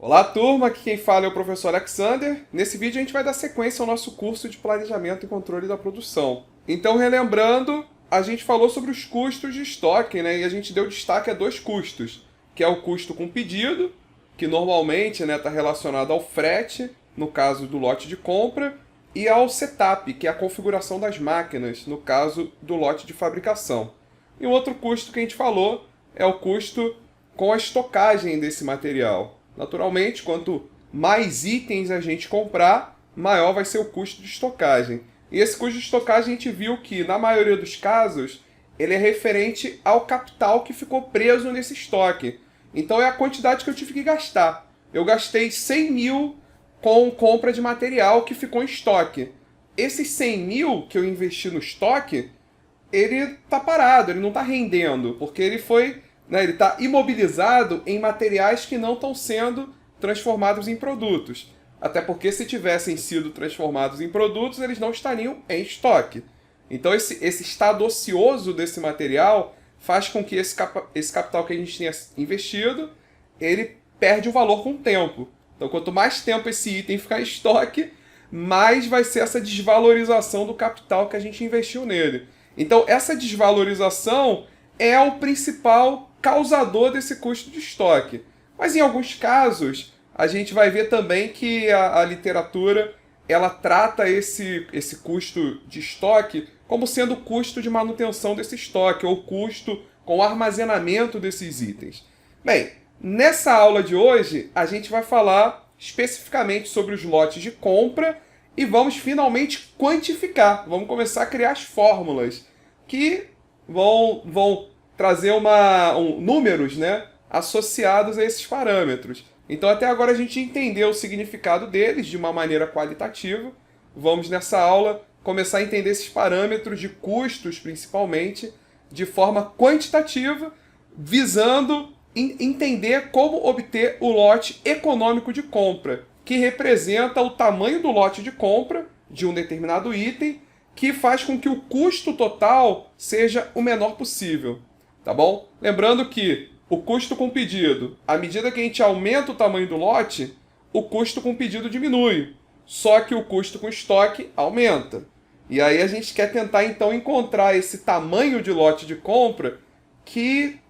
Olá, turma! Aqui quem fala é o professor Alexander. Nesse vídeo a gente vai dar sequência ao nosso curso de Planejamento e Controle da Produção. Então, relembrando, a gente falou sobre os custos de estoque, né? E a gente deu destaque a dois custos, que é o custo com pedido, que normalmente está relacionado ao frete, no caso do lote de compra, e ao setup, que é a configuração das máquinas, no caso do lote de fabricação. E o outro custo que a gente falou é o custo com a estocagem desse material. Naturalmente, quanto mais itens a gente comprar, maior vai ser o custo de estocagem. E esse custo de estocagem a gente viu que, na maioria dos casos, ele é referente ao capital que ficou preso nesse estoque. Então é a quantidade que eu tive que gastar. Eu gastei 100 mil com compra de material que ficou em estoque. Esses 100 mil que eu investi no estoque, ele está parado, ele não está rendendo, porque ele foi, ele está imobilizado em materiais que não estão sendo transformados em produtos. Até porque se tivessem sido transformados em produtos, eles não estariam em estoque. Então esse estado ocioso desse material faz com que esse capital que a gente tenha investido, ele perde o valor com o tempo. Então quanto mais tempo esse item ficar em estoque, mais vai ser essa desvalorização do capital que a gente investiu nele. Então essa desvalorização é o principal causador desse custo de estoque. Mas em alguns casos, a gente vai ver também que a literatura ela trata esse custo de estoque como sendo o custo de manutenção desse estoque, ou custo com o armazenamento desses itens. Bem, nessa aula de hoje, a gente vai falar especificamente sobre os lotes de compra e vamos finalmente quantificar. Vamos começar a criar as fórmulas que vão trazer números, associados a esses parâmetros. Então até agora a gente entendeu o significado deles de uma maneira qualitativa. Vamos nessa aula começar a entender esses parâmetros de custos, principalmente, de forma quantitativa, visando entender como obter o lote econômico de compra, que representa o tamanho do lote de compra de um determinado item, que faz com que o custo total seja o menor possível. Tá bom? Lembrando que o custo com pedido, à medida que a gente aumenta o tamanho do lote, o custo com pedido diminui. Só que o custo com estoque aumenta. E aí a gente quer tentar então encontrar esse tamanho de lote de compra que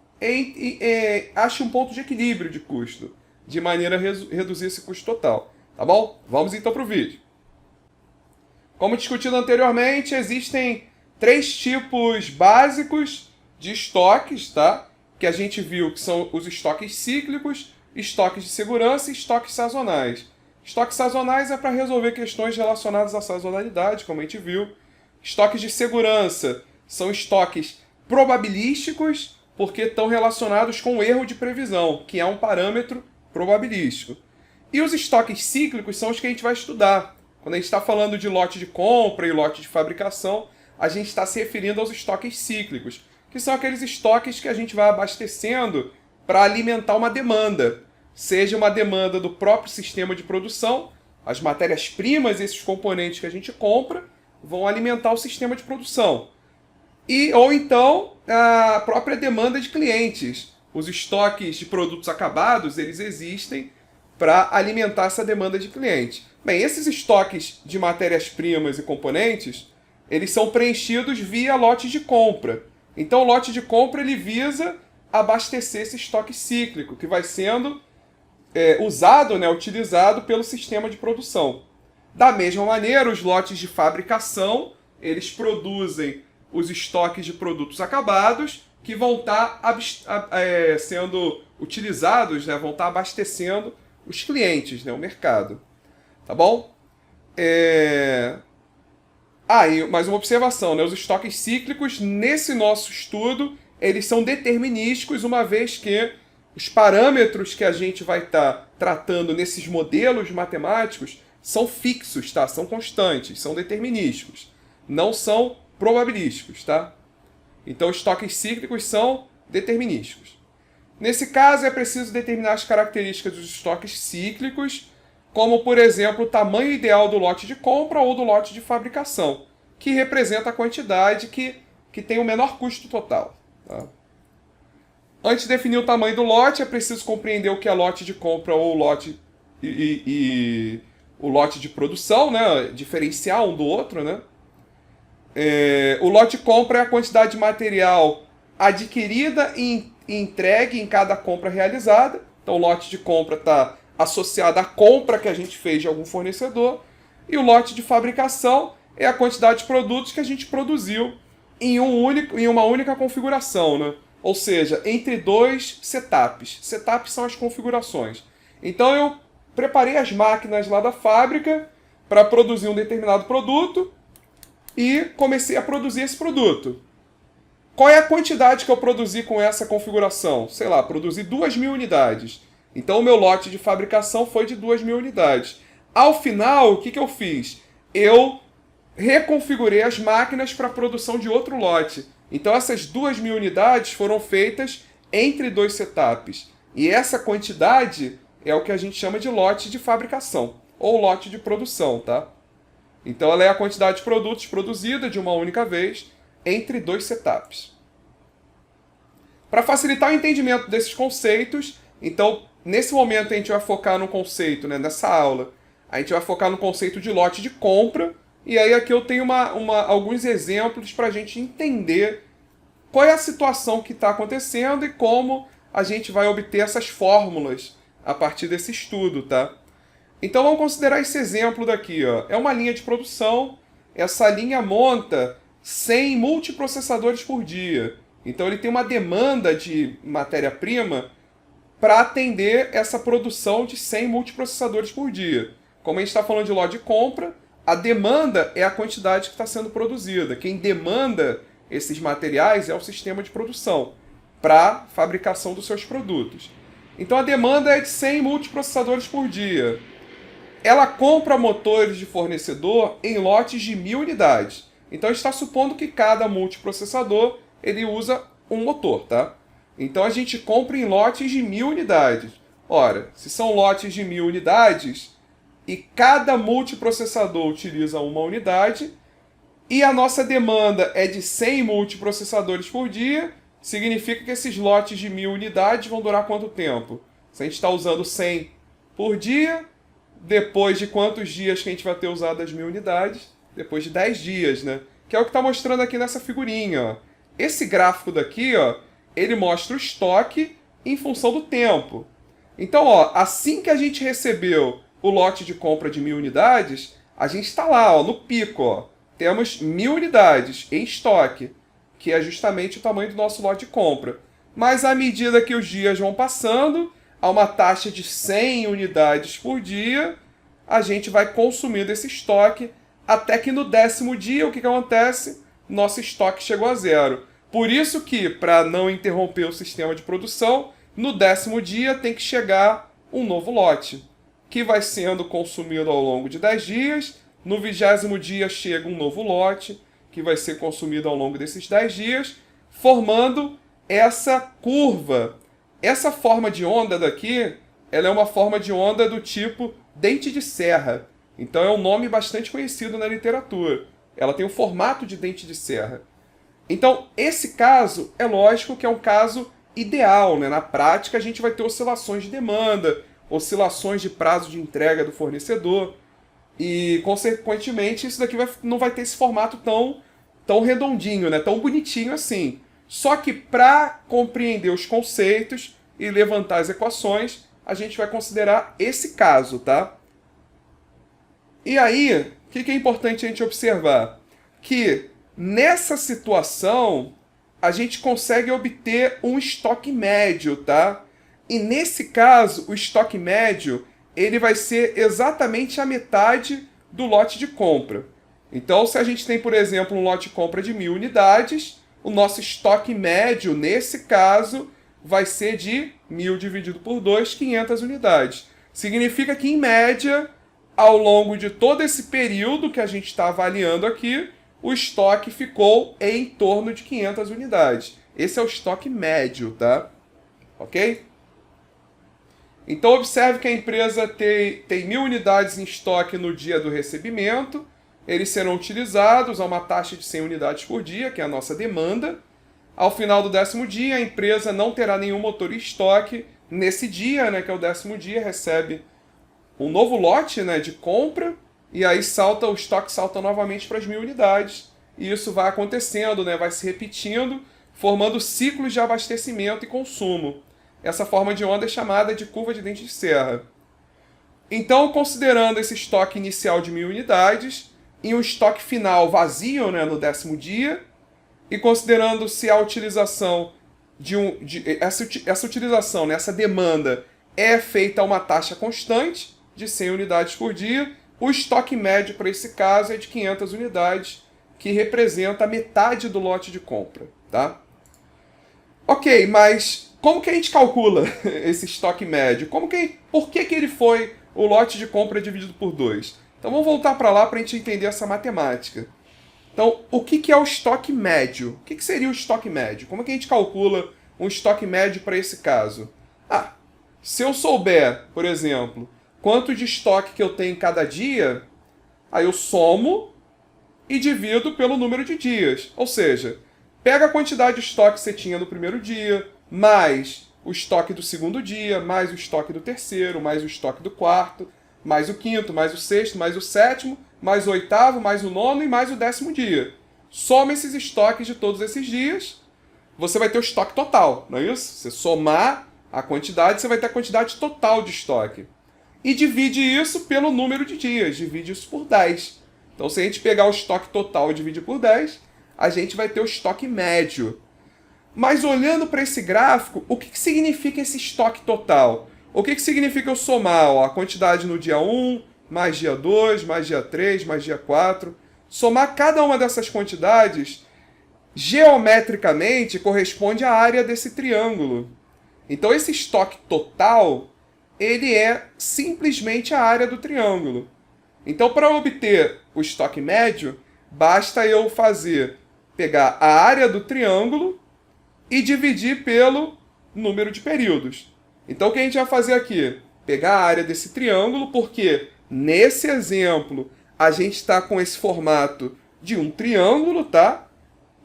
ache um ponto de equilíbrio de custo, de maneira a reduzir esse custo total. Tá bom? Vamos então para o vídeo. Como discutido anteriormente, existem três tipos básicos de estoques, tá? Que a gente viu que são os estoques cíclicos, estoques de segurança e estoques sazonais. Estoques sazonais é para resolver questões relacionadas à sazonalidade, como a gente viu. Estoques de segurança são estoques probabilísticos, porque estão relacionados com o erro de previsão, que é um parâmetro probabilístico. E os estoques cíclicos são os que a gente vai estudar. Quando a gente está falando de lote de compra e lote de fabricação, a gente está se referindo aos estoques cíclicos, que são aqueles estoques que a gente vai abastecendo para alimentar uma demanda, seja uma demanda do próprio sistema de produção, as matérias-primas, esses componentes que a gente compra, vão alimentar o sistema de produção. Ou então a própria demanda de clientes. Os estoques de produtos acabados, eles existem para alimentar essa demanda de cliente. Bem, esses estoques de matérias-primas e componentes, eles são preenchidos via lote de compra. Então o lote de compra ele visa abastecer esse estoque cíclico, que vai sendo utilizado pelo sistema de produção. Da mesma maneira, os lotes de fabricação, eles produzem os estoques de produtos acabados que vão estar sendo utilizados, vão estar abastecendo os clientes, o mercado. Tá bom? E mais uma observação, os estoques cíclicos, nesse nosso estudo, eles são determinísticos, uma vez que os parâmetros que a gente vai estar tratando nesses modelos matemáticos são fixos, tá? São constantes, são determinísticos, não são probabilísticos, tá? Então, os estoques cíclicos são determinísticos. Nesse caso, é preciso determinar as características dos estoques cíclicos, como, por exemplo, o tamanho ideal do lote de compra ou do lote de fabricação, que representa a quantidade que tem o menor custo total. Tá? Antes de definir o tamanho do lote, é preciso compreender o que é lote de compra ou lote o lote de produção, né? Diferenciar um do outro, né? O lote de compra é a quantidade de material adquirida e entregue em cada compra realizada. Então, o lote de compra está associado à compra que a gente fez de algum fornecedor. E o lote de fabricação é a quantidade de produtos que a gente produziu em uma única configuração, né? Ou seja, entre dois setups. Setups são as configurações. Então eu preparei as máquinas lá da fábrica para produzir um determinado produto e comecei a produzir esse produto. Qual é a quantidade que eu produzi com essa configuração? Sei lá, produzi 2.000 unidades. Então o meu lote de fabricação foi de 2.000 unidades. Ao final, o que eu fiz? Eu reconfigurei as máquinas para a produção de outro lote. Então essas 2.000 unidades foram feitas entre dois setups. E essa quantidade é o que a gente chama de lote de fabricação, ou lote de produção, tá? Então ela é a quantidade de produtos produzida de uma única vez entre dois setups. Para facilitar o entendimento desses conceitos, então nesse momento a gente vai focar no conceito, né, nessa aula, a gente vai focar no conceito de lote de compra. E aí aqui eu tenho alguns exemplos para a gente entender qual é a situação que está acontecendo e como a gente vai obter essas fórmulas a partir desse estudo, tá? Então vamos considerar esse exemplo daqui, ó. É uma linha de produção, essa linha monta 100 multiprocessadores por dia. Então ele tem uma demanda de matéria-prima para atender essa produção de 100 multiprocessadores por dia. Como a gente está falando de lote de compra, a demanda é a quantidade que está sendo produzida. Quem demanda esses materiais é o sistema de produção para fabricação dos seus produtos. Então a demanda é de 100 multiprocessadores por dia. Ela compra motores de fornecedor em lotes de 1.000 unidades. Então a gente está supondo que cada multiprocessador ele usa um motor, tá? Então a gente compra em lotes de 1.000 unidades. Ora, se são lotes de 1.000 unidades e cada multiprocessador utiliza uma unidade, e a nossa demanda é de 100 multiprocessadores por dia, significa que esses lotes de 1.000 unidades vão durar quanto tempo? Se a gente está usando 100 por dia, depois de quantos dias que a gente vai ter usado as 1.000 unidades? Depois de 10 dias, né? Que é o que está mostrando aqui nessa figurinha, ó. Esse gráfico daqui, ó, ele mostra o estoque em função do tempo. Então, ó, assim que a gente recebeu o lote de compra de 1.000 unidades, a gente está lá, ó, no pico, ó. Temos 1.000 unidades em estoque, que é justamente o tamanho do nosso lote de compra. Mas à medida que os dias vão passando, a uma taxa de 100 unidades por dia, a gente vai consumindo esse estoque, até que no 10º dia, o que acontece? Nosso estoque chegou a zero. Por isso que, para não interromper o sistema de produção, no 10º dia tem que chegar um novo lote, que vai sendo consumido ao longo de 10 dias. No 20º dia chega um novo lote, que vai ser consumido ao longo desses 10 dias, formando essa curva. Essa forma de onda daqui, ela é uma forma de onda do tipo dente de serra. Então é um nome bastante conhecido na literatura. Ela tem o formato de dente de serra. Então, esse caso, é lógico que é um caso ideal, né? Na prática, a gente vai ter oscilações de demanda, oscilações de prazo de entrega do fornecedor, e, consequentemente, isso daqui não vai ter esse formato tão redondinho, né? Tão bonitinho assim. Só que, para compreender os conceitos e levantar as equações, a gente vai considerar esse caso, tá? E aí, o que é importante a gente observar? Que nessa situação, a gente consegue obter um estoque médio, tá? E nesse caso, o estoque médio, ele vai ser exatamente a metade do lote de compra. Então, se a gente tem, por exemplo, um lote de compra de 1.000 unidades, o nosso estoque médio, nesse caso, vai ser de 1.000 dividido por 2, 500 unidades. Significa que, em média, ao longo de todo esse período que a gente está avaliando aqui, o estoque ficou em torno de 500 unidades. Esse é o estoque médio, tá? Ok? Então, observe que a empresa tem 1.000 unidades em estoque no dia do recebimento. Eles serão utilizados a uma taxa de 100 unidades por dia, que é a nossa demanda. Ao final do 10º dia, a empresa não terá nenhum motor em estoque. Nesse dia, né, que é o 10º dia, recebe um novo lote, né, de compra, e aí o estoque salta novamente para as 1.000 unidades. E isso vai acontecendo, né, vai se repetindo, formando ciclos de abastecimento e consumo. Essa forma de onda é chamada de curva de dente de serra. Então, considerando esse estoque inicial de 1.000 unidades e um estoque final vazio, né, no 10º dia, e considerando-se a utilização essa utilização, né, essa demanda é feita a uma taxa constante de 100 unidades por dia, o estoque médio para esse caso é de 500 unidades, que representa a metade do lote de compra, tá? Ok, mas como que a gente calcula esse estoque médio? Por que ele foi o lote de compra dividido por 2? Então vamos voltar para lá para a gente entender essa matemática. Então, o que é o estoque médio? O que seria o estoque médio? Como é que a gente calcula um estoque médio para esse caso? Se eu souber, por exemplo, quanto de estoque que eu tenho em cada dia, aí eu somo e divido pelo número de dias. Ou seja, pega a quantidade de estoque que você tinha no primeiro dia, mais o estoque do segundo dia, mais o estoque do terceiro, mais o estoque do quarto, mais o quinto, mais o sexto, mais o sétimo, mais o oitavo, mais o nono e mais o 10º dia. Soma esses estoques de todos esses dias, você vai ter o estoque total, não é isso? Você somar a quantidade, você vai ter a quantidade total de estoque. E divide isso pelo número de dias, divide isso por 10. Então, se a gente pegar o estoque total e dividir por 10, a gente vai ter o estoque médio. Mas olhando para esse gráfico, o que significa esse estoque total? O que significa eu somar a quantidade no dia 1, mais dia 2, mais dia 3, mais dia 4? Somar cada uma dessas quantidades, geometricamente, corresponde à área desse triângulo. Então, esse estoque total, ele é simplesmente a área do triângulo. Então, para obter o estoque médio, basta eu pegar a área do triângulo e dividir pelo número de períodos. Então, o que a gente vai fazer aqui? Pegar a área desse triângulo, porque nesse exemplo a gente está com esse formato de um triângulo, tá?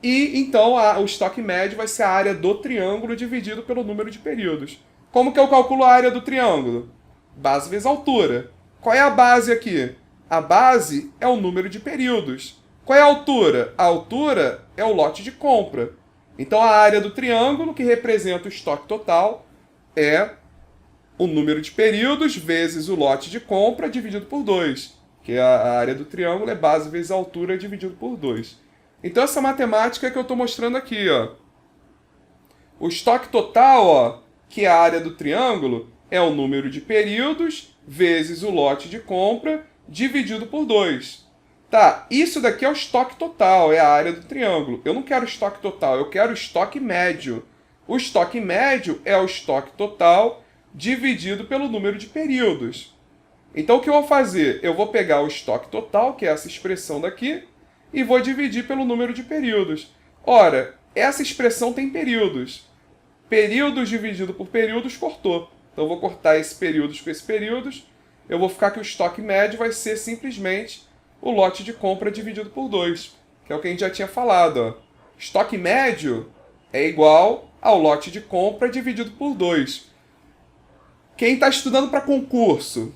E então o estoque médio vai ser a área do triângulo dividido pelo número de períodos. Como que eu calculo a área do triângulo? Base vezes altura. Qual é a base aqui? A base é o número de períodos. Qual é a altura? A altura é o lote de compra. Então a área do triângulo, que representa o estoque total, é o número de períodos vezes o lote de compra dividido por 2. Que a área do triângulo é base vezes altura dividido por 2. Então essa matemática que eu estou mostrando aqui, ó. O estoque total, ó, que é a área do triângulo, é o número de períodos vezes o lote de compra dividido por 2. Tá, isso daqui é o estoque total, é a área do triângulo. Eu não quero estoque total, eu quero estoque médio. O estoque médio é o estoque total dividido pelo número de períodos. Então o que eu vou fazer? Eu vou pegar o estoque total, que é essa expressão daqui, e vou dividir pelo número de períodos. Ora, essa expressão tem períodos. Períodos dividido por períodos cortou. Então eu vou cortar esse períodos com esse períodos. Eu vou ficar que o estoque médio vai ser simplesmente o lote de compra dividido por 2, que é o que a gente já tinha falado. Ó. Estoque médio é igual ao lote de compra dividido por 2. Quem está estudando para concurso,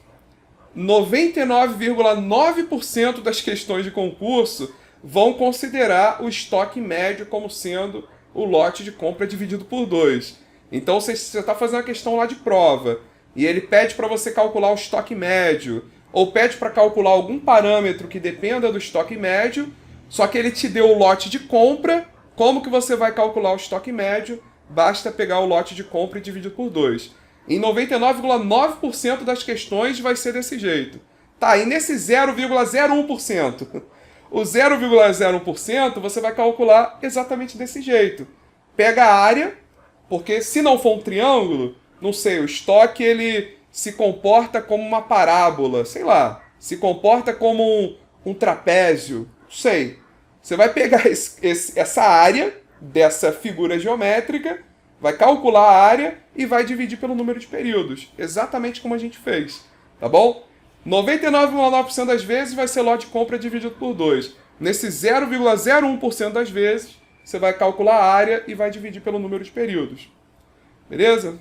99,9% das questões de concurso vão considerar o estoque médio como sendo o lote de compra dividido por 2. Então, se você está fazendo uma questão lá de prova e ele pede para você calcular o estoque médio, ou pede para calcular algum parâmetro que dependa do estoque médio, só que ele te deu o lote de compra, como que você vai calcular o estoque médio? Basta pegar o lote de compra e dividir por 2. Em 99,9% das questões vai ser desse jeito. Tá, e nesse 0,01%? O 0,01% você vai calcular exatamente desse jeito. Pega a área, porque se não for um triângulo, não sei, o estoque ele se comporta como uma parábola, sei lá, se comporta como um trapézio, não sei. Você vai pegar essa área dessa figura geométrica, vai calcular a área e vai dividir pelo número de períodos, exatamente como a gente fez, tá bom? 99,9% das vezes vai ser lote de compra dividido por 2. Nesse 0,01% das vezes, você vai calcular a área e vai dividir pelo número de períodos. Beleza?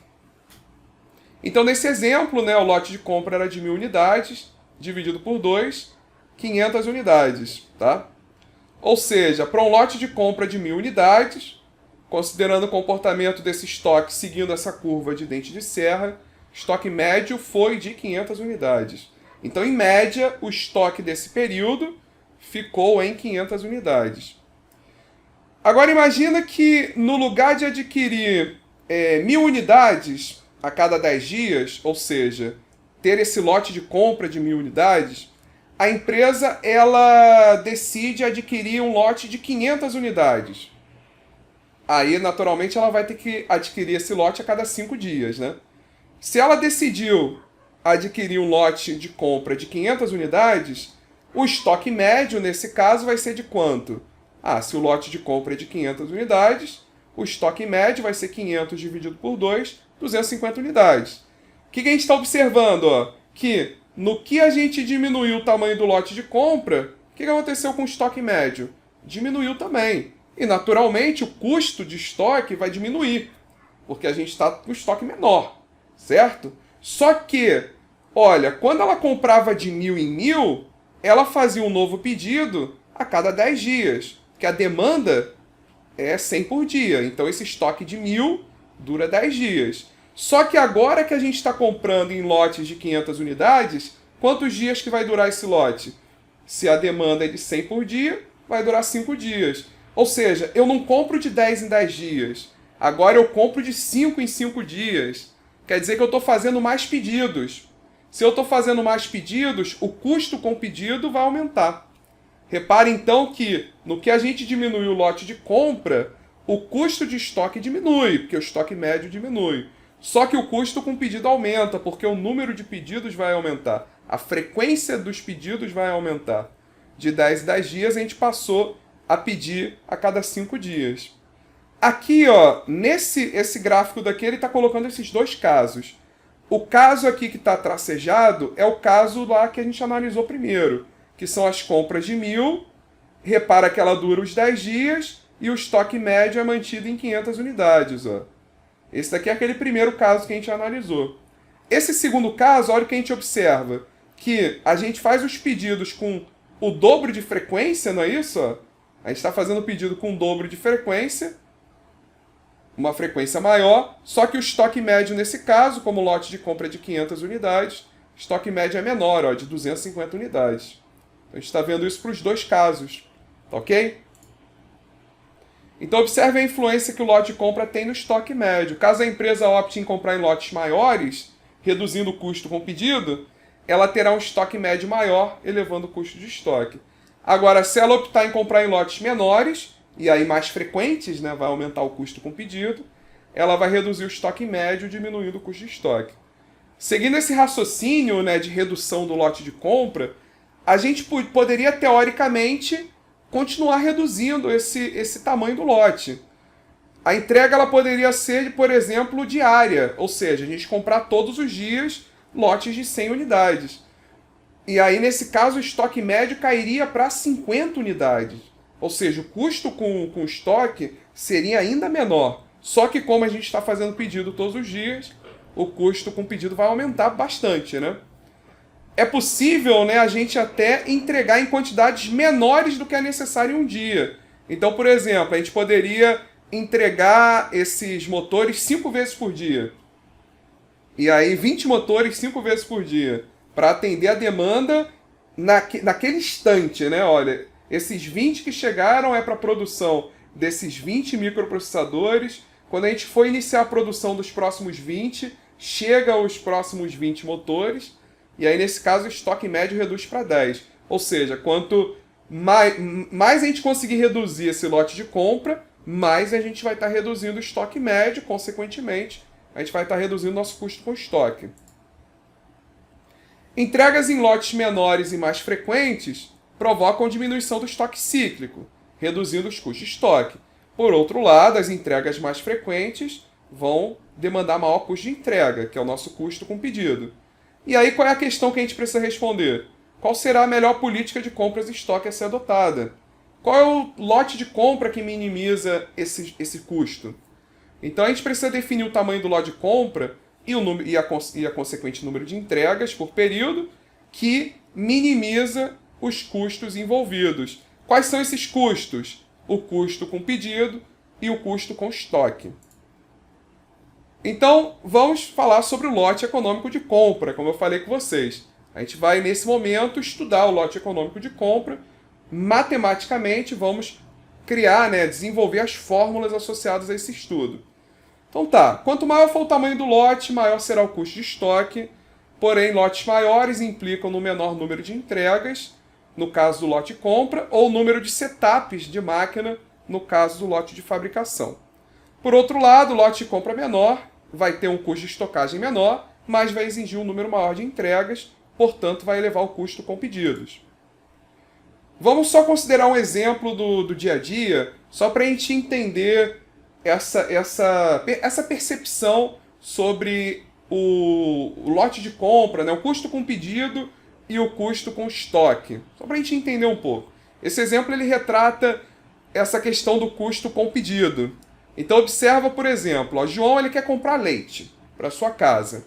Então, nesse exemplo, né, o lote de compra era de 1.000 unidades, dividido por 2, 500 unidades. Tá? Ou seja, para um lote de compra de 1.000 unidades, considerando o comportamento desse estoque seguindo essa curva de dente de serra, estoque médio foi de 500 unidades. Então, em média, o estoque desse período ficou em 500 unidades. Agora, imagina que no lugar de adquirir 1.000 unidades a cada 10 dias, ou seja, ter esse lote de compra de 1.000 unidades, a empresa ela decide adquirir um lote de 500 unidades. Aí, naturalmente, ela vai ter que adquirir esse lote a cada 5 dias, né? Se ela decidiu adquirir um lote de compra de 500 unidades, o estoque médio, nesse caso, vai ser de quanto? Se o lote de compra é de 500 unidades, o estoque médio vai ser 500 dividido por 2, 250 unidades. O que a gente está observando? Ó? Que no que a gente diminuiu o tamanho do lote de compra, o que aconteceu com o estoque médio? Diminuiu também. E, naturalmente, o custo de estoque vai diminuir, porque a gente está com estoque menor, certo? Só que, olha, quando ela comprava de 1.000 em 1.000, ela fazia um novo pedido a cada 10 dias, que a demanda é 100 por dia. Então, esse estoque de 1.000 dura 10 dias. Só que agora que a gente está comprando em lotes de 500 unidades, quantos dias que vai durar esse lote? Se a demanda é de 100 por dia, vai durar 5 dias. Ou seja, eu não compro de 10 em 10 dias. Agora eu compro de 5 em 5 dias. Quer dizer que eu estou fazendo mais pedidos. Se eu estou fazendo mais pedidos, o custo com o pedido vai aumentar. Repare então que no que a gente diminui o lote de compra, o custo de estoque diminui, porque o estoque médio diminui. Só que o custo com o pedido aumenta, porque o número de pedidos vai aumentar. A frequência dos pedidos vai aumentar. De 10 em 10 dias a gente passou a pedir a cada 5 dias. Aqui, ó, esse gráfico daqui, ele está colocando esses dois casos. O caso aqui que está tracejado é o caso lá que a gente analisou primeiro, que são as compras de 1.000, repara que ela dura os 10 dias e o estoque médio é mantido em 500 unidades. Ó. Esse daqui é aquele primeiro caso que a gente analisou. Esse segundo caso, olha o que a gente observa, que a gente faz os pedidos com o dobro de frequência, não é isso? Ó? A gente está fazendo o pedido com o dobro de frequência, uma frequência maior, só que o estoque médio nesse caso, como o lote de compra é de 500 unidades, o estoque médio é menor, ó, de 250 unidades. A gente está vendo isso para os dois casos, tá ok? Então observe a influência que o lote de compra tem no estoque médio. Caso a empresa opte em comprar em lotes maiores, reduzindo o custo com o pedido, ela terá um estoque médio maior, elevando o custo de estoque. Agora, se ela optar em comprar em lotes menores, e aí mais frequentes, né, vai aumentar o custo com o pedido, ela vai reduzir o estoque médio, diminuindo o custo de estoque. Seguindo esse raciocínio, né, de redução do lote de compra, a gente poderia, teoricamente, continuar reduzindo esse tamanho do lote. A entrega ela poderia ser, por exemplo, diária, ou seja, a gente comprar todos os dias lotes de 100 unidades. E aí, nesse caso, o estoque médio cairia para 50 unidades. Ou seja, o custo com o estoque seria ainda menor. Só que como a gente está fazendo pedido todos os dias, o custo com o pedido vai aumentar bastante, né? É possível, né, a gente até entregar em quantidades menores do que é necessário em um dia. Então, por exemplo, a gente poderia entregar esses motores 5 vezes por dia. E aí 20 motores 5 vezes por dia, para atender a demanda naquele instante, né? Olha, esses 20 que chegaram é para a produção desses 20 microprocessadores. Quando a gente for iniciar a produção dos próximos 20, chega aos próximos 20 motores. E aí, nesse caso, o estoque médio reduz para 10. Ou seja, quanto mais a gente conseguir reduzir esse lote de compra, mais a gente vai estar reduzindo o estoque médio, consequentemente, a gente vai estar reduzindo nosso custo com estoque. Entregas em lotes menores e mais frequentes provocam diminuição do estoque cíclico, reduzindo os custos de estoque. Por outro lado, as entregas mais frequentes vão demandar maior custo de entrega, que é o nosso custo com pedido. E aí, qual é a questão que a gente precisa responder? Qual será a melhor política de compras e estoque a ser adotada? qual é o lote de compra que minimiza esse custo? Então a gente precisa definir o tamanho do lote de compra e a consequente número de entregas por período que minimiza os custos envolvidos. Quais são esses custos? O custo com pedido e o custo com estoque. Então, vamos falar sobre o lote econômico de compra, como eu falei com vocês. A gente vai, nesse momento, estudar o lote econômico de compra. Matematicamente, vamos criar, desenvolver as fórmulas associadas a esse estudo. Então tá, quanto maior for o tamanho do lote, maior será o custo de estoque. Porém, lotes maiores implicam no menor número de entregas, no caso do lote de compra, ou número de setups de máquina, no caso do lote de fabricação. Por outro lado, o lote de compra menor vai ter um custo de estocagem menor, mas vai exigir um número maior de entregas, portanto vai elevar o custo com pedidos. Vamos só considerar um exemplo do dia a dia, só para a gente entender essa percepção sobre o lote de compra, o custo com pedido e o custo com estoque. Só para a gente entender um pouco. Esse exemplo ele retrata essa questão do custo com pedido. Então observa, por exemplo, João ele quer comprar leite para sua casa.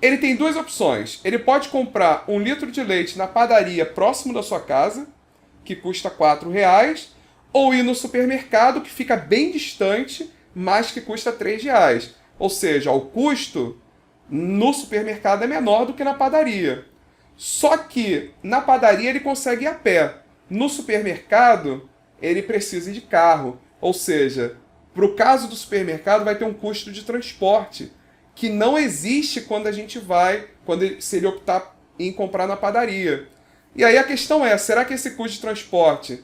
Ele tem duas opções. Ele pode comprar 1 litro de leite na padaria próximo da sua casa, que custa R$4, ou ir no supermercado, que fica bem distante, mas que custa R$3. Ou seja, o custo no supermercado é menor do que na padaria. Só que na padaria ele consegue ir a pé. No supermercado, ele precisa ir de carro. Ou seja, para o caso do supermercado, vai ter um custo de transporte, que não existe quando se ele optar em comprar na padaria. E aí a questão é, será que esse custo de transporte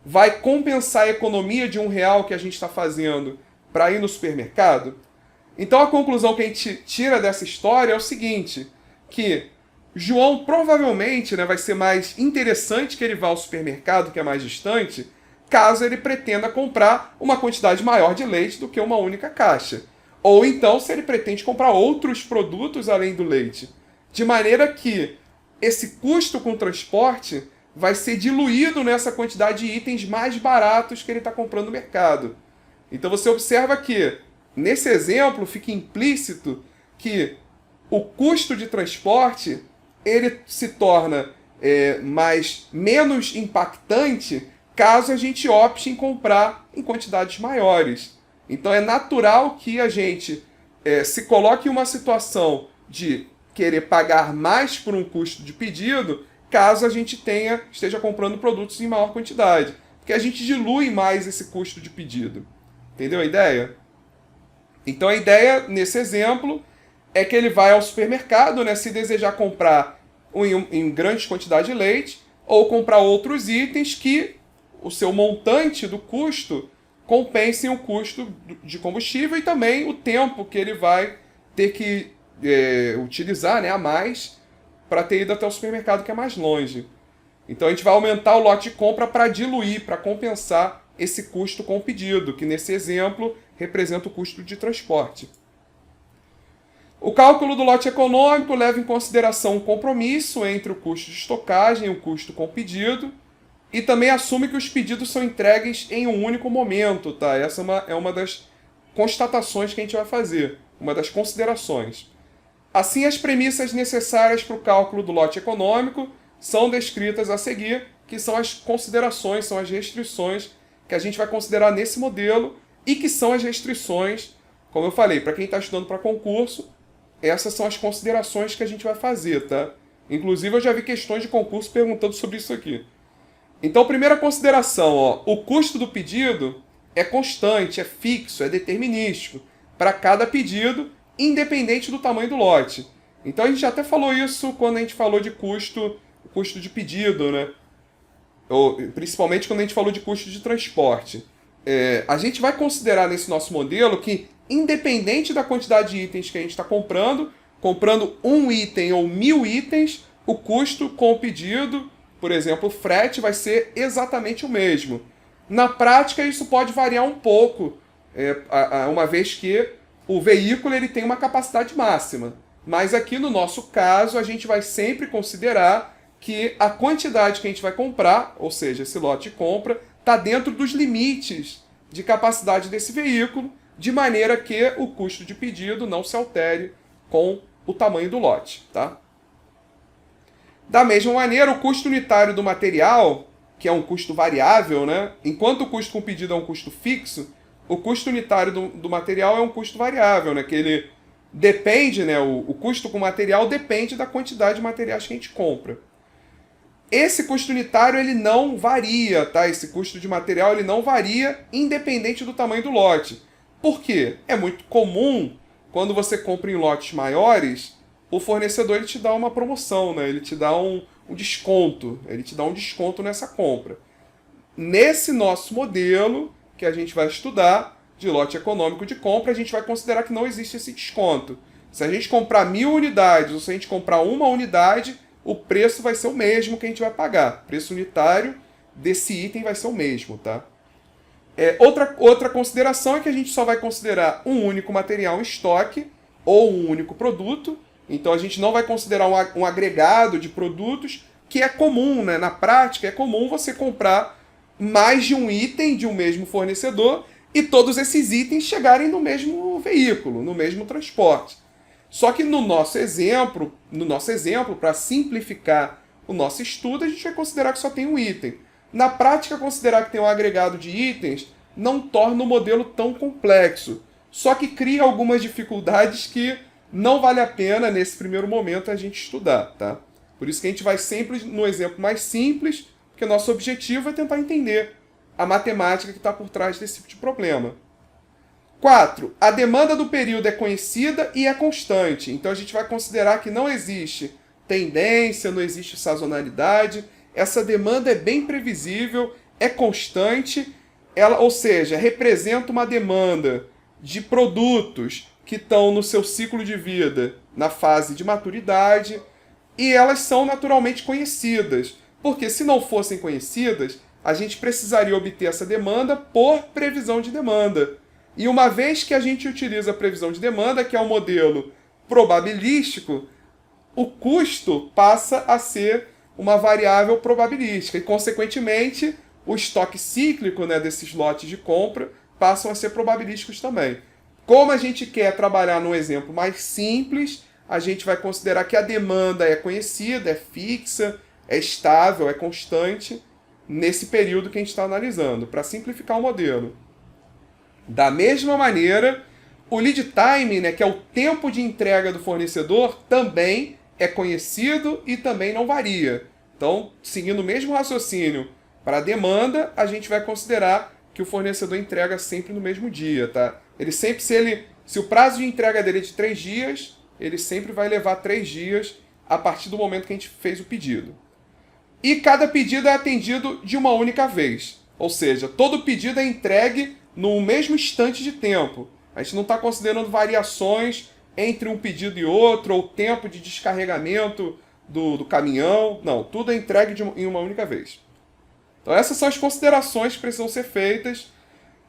vai compensar a economia de R$1 que a gente está fazendo para ir no supermercado? Então a conclusão que a gente tira dessa história é o seguinte, que João provavelmente vai ser mais interessante que ele vá ao supermercado, que é mais distante, caso ele pretenda comprar uma quantidade maior de leite do que uma única caixa. Ou então se ele pretende comprar outros produtos além do leite. De maneira que esse custo com transporte vai ser diluído nessa quantidade de itens mais baratos que ele está comprando no mercado. Então você observa que, nesse exemplo, fica implícito que o custo de transporte ele se torna menos impactante caso a gente opte em comprar em quantidades maiores. Então é natural que a gente se coloque em uma situação de querer pagar mais por um custo de pedido, caso a gente esteja comprando produtos em maior quantidade. Porque a gente dilui mais esse custo de pedido. Entendeu a ideia? Então a ideia, nesse exemplo, é que ele vai ao supermercado, se desejar comprar em grande quantidade de leite, ou comprar outros itens que o seu montante do custo compensem o custo de combustível e também o tempo que ele vai ter que utilizar a mais para ter ido até o supermercado que é mais longe. Então a gente vai aumentar o lote de compra para diluir, para compensar esse custo com o pedido, que nesse exemplo representa o custo de transporte. O cálculo do lote econômico leva em consideração um compromisso entre o custo de estocagem e o custo com o pedido, e também assume que os pedidos são entregues em um único momento, tá? Essa é uma das constatações que a gente vai fazer, uma das considerações. Assim, as premissas necessárias para o cálculo do lote econômico são descritas a seguir, que são as considerações, são as restrições que a gente vai considerar nesse modelo e que são as restrições, como eu falei, para quem está estudando para concurso, essas são as considerações que a gente vai fazer, tá? Inclusive, eu já vi questões de concurso perguntando sobre isso aqui. Então, primeira consideração, o custo do pedido é constante, é fixo, é determinístico para cada pedido, independente do tamanho do lote. Então, a gente já até falou isso quando a gente falou de custo de pedido, Ou, principalmente quando a gente falou de custo de transporte. A gente vai considerar nesse nosso modelo que, independente da quantidade de itens que a gente está comprando um item ou 1000 itens, o custo com o pedido, por exemplo, o frete, vai ser exatamente o mesmo. Na prática, isso pode variar um pouco, uma vez que o veículo ele tem uma capacidade máxima. Mas aqui no nosso caso, a gente vai sempre considerar que a quantidade que a gente vai comprar, ou seja, esse lote de compra, está dentro dos limites de capacidade desse veículo, de maneira que o custo de pedido não se altere com o tamanho do lote. Tá? Da mesma maneira, o custo unitário do material, que é um custo variável, né? Enquanto o custo com pedido é um custo fixo, o custo unitário do material é um custo variável, né? Que ele depende, né? O custo com material depende da quantidade de materiais que a gente compra. Esse custo unitário ele não varia, tá? Esse custo de material ele não varia independente do tamanho do lote. Por quê? É muito comum, quando você compra em lotes maiores, o fornecedor ele te dá uma promoção, né? Ele te dá um desconto. Ele te dá um desconto nessa compra. Nesse nosso modelo, que a gente vai estudar, de lote econômico de compra, a gente vai considerar que não existe esse desconto. Se a gente comprar 1.000 unidades ou se a gente comprar uma unidade, o preço vai ser o mesmo que a gente vai pagar. O preço unitário desse item vai ser o mesmo, tá? Outra consideração é que a gente só vai considerar um único material em estoque ou um único produto. Então a gente não vai considerar um agregado de produtos, que é comum, né? Na prática é comum você comprar mais de um item de um mesmo fornecedor e todos esses itens chegarem no mesmo veículo, no mesmo transporte. Só que no nosso exemplo, para simplificar o nosso estudo, a gente vai considerar que só tem um item. Na prática, considerar que tem um agregado de itens não torna o modelo tão complexo, só que cria algumas dificuldades que não vale a pena, nesse primeiro momento, a gente estudar. Tá? Por isso que a gente vai sempre no exemplo mais simples, porque nosso objetivo é tentar entender a matemática que está por trás desse tipo de problema. 4. A demanda do período é conhecida e é constante. Então a gente vai considerar que não existe tendência, não existe sazonalidade. Essa demanda é bem previsível, é constante, ou seja, representa uma demanda de produtos que estão no seu ciclo de vida, na fase de maturidade, e elas são naturalmente conhecidas. Porque se não fossem conhecidas, a gente precisaria obter essa demanda por previsão de demanda. E uma vez que a gente utiliza a previsão de demanda, que é um modelo probabilístico, o custo passa a ser uma variável probabilística. E, consequentemente, o estoque cíclico, né, desses lotes de compra passam a ser probabilísticos também. Como a gente quer trabalhar num exemplo mais simples, a gente vai considerar que a demanda é conhecida, é fixa, é estável, é constante nesse período que a gente está analisando, para simplificar o modelo. Da mesma maneira, o lead time, né, que é o tempo de entrega do fornecedor, também é conhecido e também não varia. Então, seguindo o mesmo raciocínio para a demanda, a gente vai considerar que o fornecedor entrega sempre no mesmo dia. Tá? Ele sempre, se o prazo de entrega dele é de 3 dias, ele sempre vai levar 3 dias a partir do momento que a gente fez o pedido. E cada pedido é atendido de uma única vez. Ou seja, todo pedido é entregue no mesmo instante de tempo. A gente não está considerando variações entre um pedido e outro, ou tempo de descarregamento do caminhão. Não, tudo é entregue em uma única vez. Então essas são as considerações que precisam ser feitas,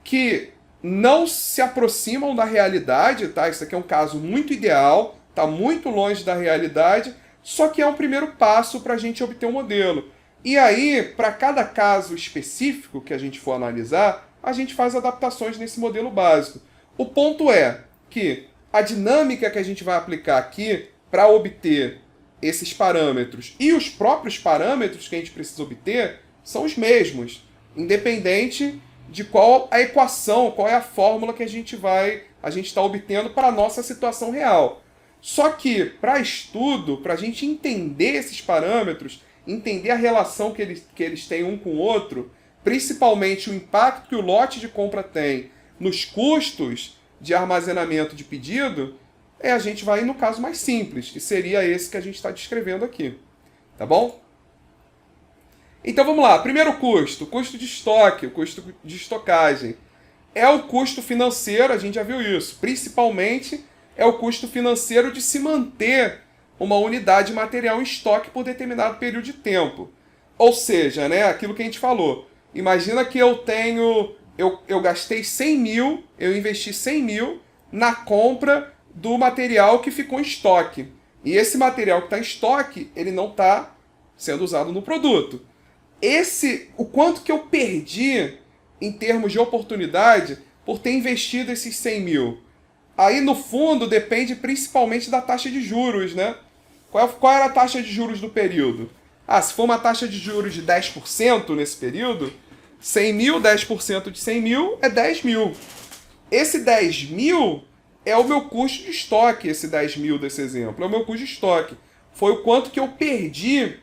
que não se aproximam da realidade, tá? Isso aqui é um caso muito ideal, está muito longe da realidade, só que é um primeiro passo para a gente obter um modelo. E aí, para cada caso específico que a gente for analisar, a gente faz adaptações nesse modelo básico. O ponto é que a dinâmica que a gente vai aplicar aqui para obter esses parâmetros e os próprios parâmetros que a gente precisa obter são os mesmos, independente de qual a equação, qual é a fórmula que a gente está obtendo para a nossa situação real. Só que, para estudo, para a gente entender esses parâmetros, entender a relação que eles têm um com o outro, principalmente o impacto que o lote de compra tem nos custos de armazenamento de pedido, a gente vai no caso mais simples, que seria esse que a gente está descrevendo aqui. Tá bom? Então vamos lá. Primeiro custo, o custo de estoque, o custo de estocagem. É o custo financeiro, a gente já viu isso. Principalmente é o custo financeiro de se manter uma unidade de material em estoque por determinado período de tempo. Ou seja, né, aquilo que a gente falou. Imagina que eu gastei 100 mil, eu investi 100 mil na compra do material que ficou em estoque. E esse material que está em estoque, ele não está sendo usado no produto. o quanto que eu perdi em termos de oportunidade por ter investido esses 100 mil. Aí, no fundo, depende principalmente da taxa de juros, né? Qual era a taxa de juros do período? Se for uma taxa de juros de 10% nesse período, 100 mil, 10% de 100 mil é 10 mil. Esse 10 mil é o meu custo de estoque, esse 10 mil desse exemplo. É o meu custo de estoque. Foi o quanto que eu perdi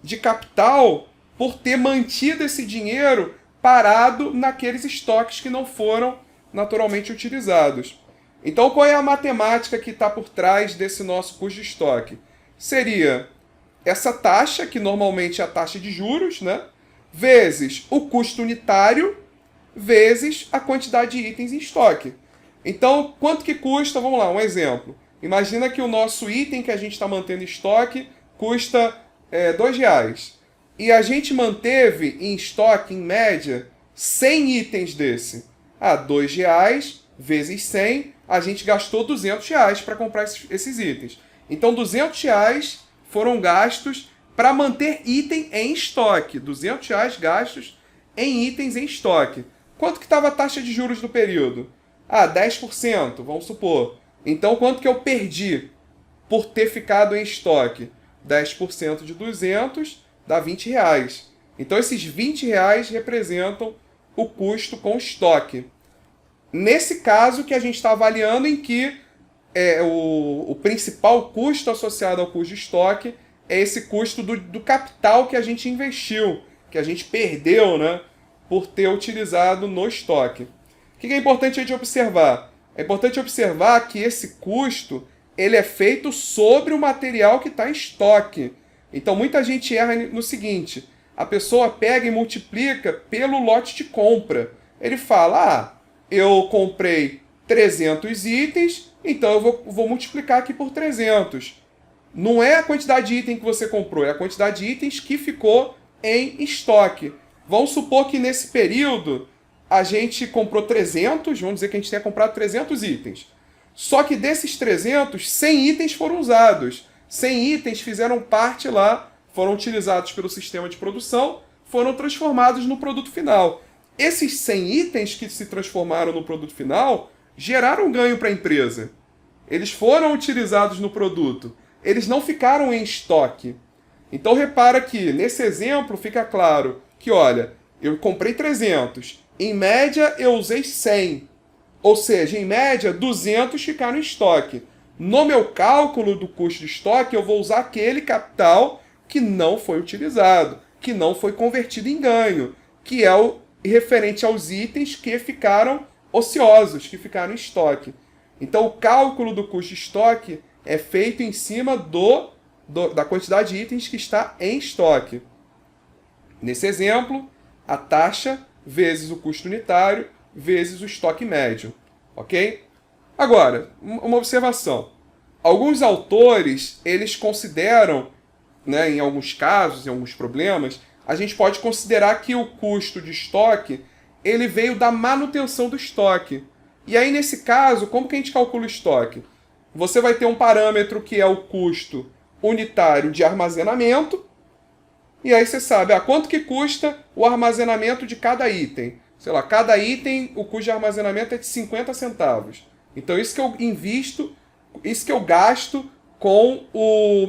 de capital por ter mantido esse dinheiro parado naqueles estoques que não foram naturalmente utilizados. Então, qual é a matemática que está por trás desse nosso custo de estoque? Seria essa taxa, que normalmente é a taxa de juros, né? Vezes o custo unitário, vezes a quantidade de itens em estoque. Então, quanto que custa? Vamos lá, um exemplo. Imagina que o nosso item que a gente está mantendo em estoque custa R$2. E a gente manteve em estoque, em média, 100 itens desse. R$2 vezes 100, a gente gastou R$200 para comprar esses itens. Então, R$200 foram gastos para manter item em estoque. R$200 gastos em itens em estoque. Quanto que estava a taxa de juros do período? 10%, vamos supor. Então, quanto que eu perdi por ter ficado em estoque? 10% de 200 dá R$20. Então, esses R$20 representam o custo com estoque. Nesse caso que a gente está avaliando em que o principal custo associado ao custo de estoque é esse custo do capital que a gente investiu, que a gente perdeu, né, por ter utilizado no estoque. O que é importante a gente observar? É importante observar que esse custo ele é feito sobre o material que está em estoque. Então muita gente erra no seguinte: a pessoa pega e multiplica pelo lote de compra. Ele fala, eu comprei 300 itens, então eu vou multiplicar aqui por 300. Não é a quantidade de item que você comprou, é a quantidade de itens que ficou em estoque. Vamos supor que nesse período a gente comprou 300, vamos dizer que a gente tenha comprado 300 itens. Só que desses 300, 100 itens foram usados. 100 itens fizeram parte lá, foram utilizados pelo sistema de produção, foram transformados no produto final. Esses 100 itens que se transformaram no produto final geraram ganho para a empresa. Eles foram utilizados no produto. Eles não ficaram em estoque. Então repara que nesse exemplo fica claro que, olha, eu comprei 300. Em média eu usei 100. Ou seja, em média 200 ficaram em estoque. No meu cálculo do custo de estoque eu vou usar aquele capital que não foi utilizado, que não foi convertido em ganho, que é o referente aos itens que ficaram ociosos, que ficaram em estoque. Então o cálculo do custo de estoque é feito em cima da quantidade de itens que está em estoque. Nesse exemplo, a taxa vezes o custo unitário vezes o estoque médio. Ok? Agora, uma observação. Alguns autores, eles consideram, né, em alguns casos, em alguns problemas, a gente pode considerar que o custo de estoque ele veio da manutenção do estoque. E aí, nesse caso, como que a gente calcula o estoque? Você vai ter um parâmetro que é o custo unitário de armazenamento, e aí você sabe quanto que custa o armazenamento de cada item. Sei lá, cada item, o custo de armazenamento é de 50 centavos. Então, isso que eu invisto, isso que eu gasto com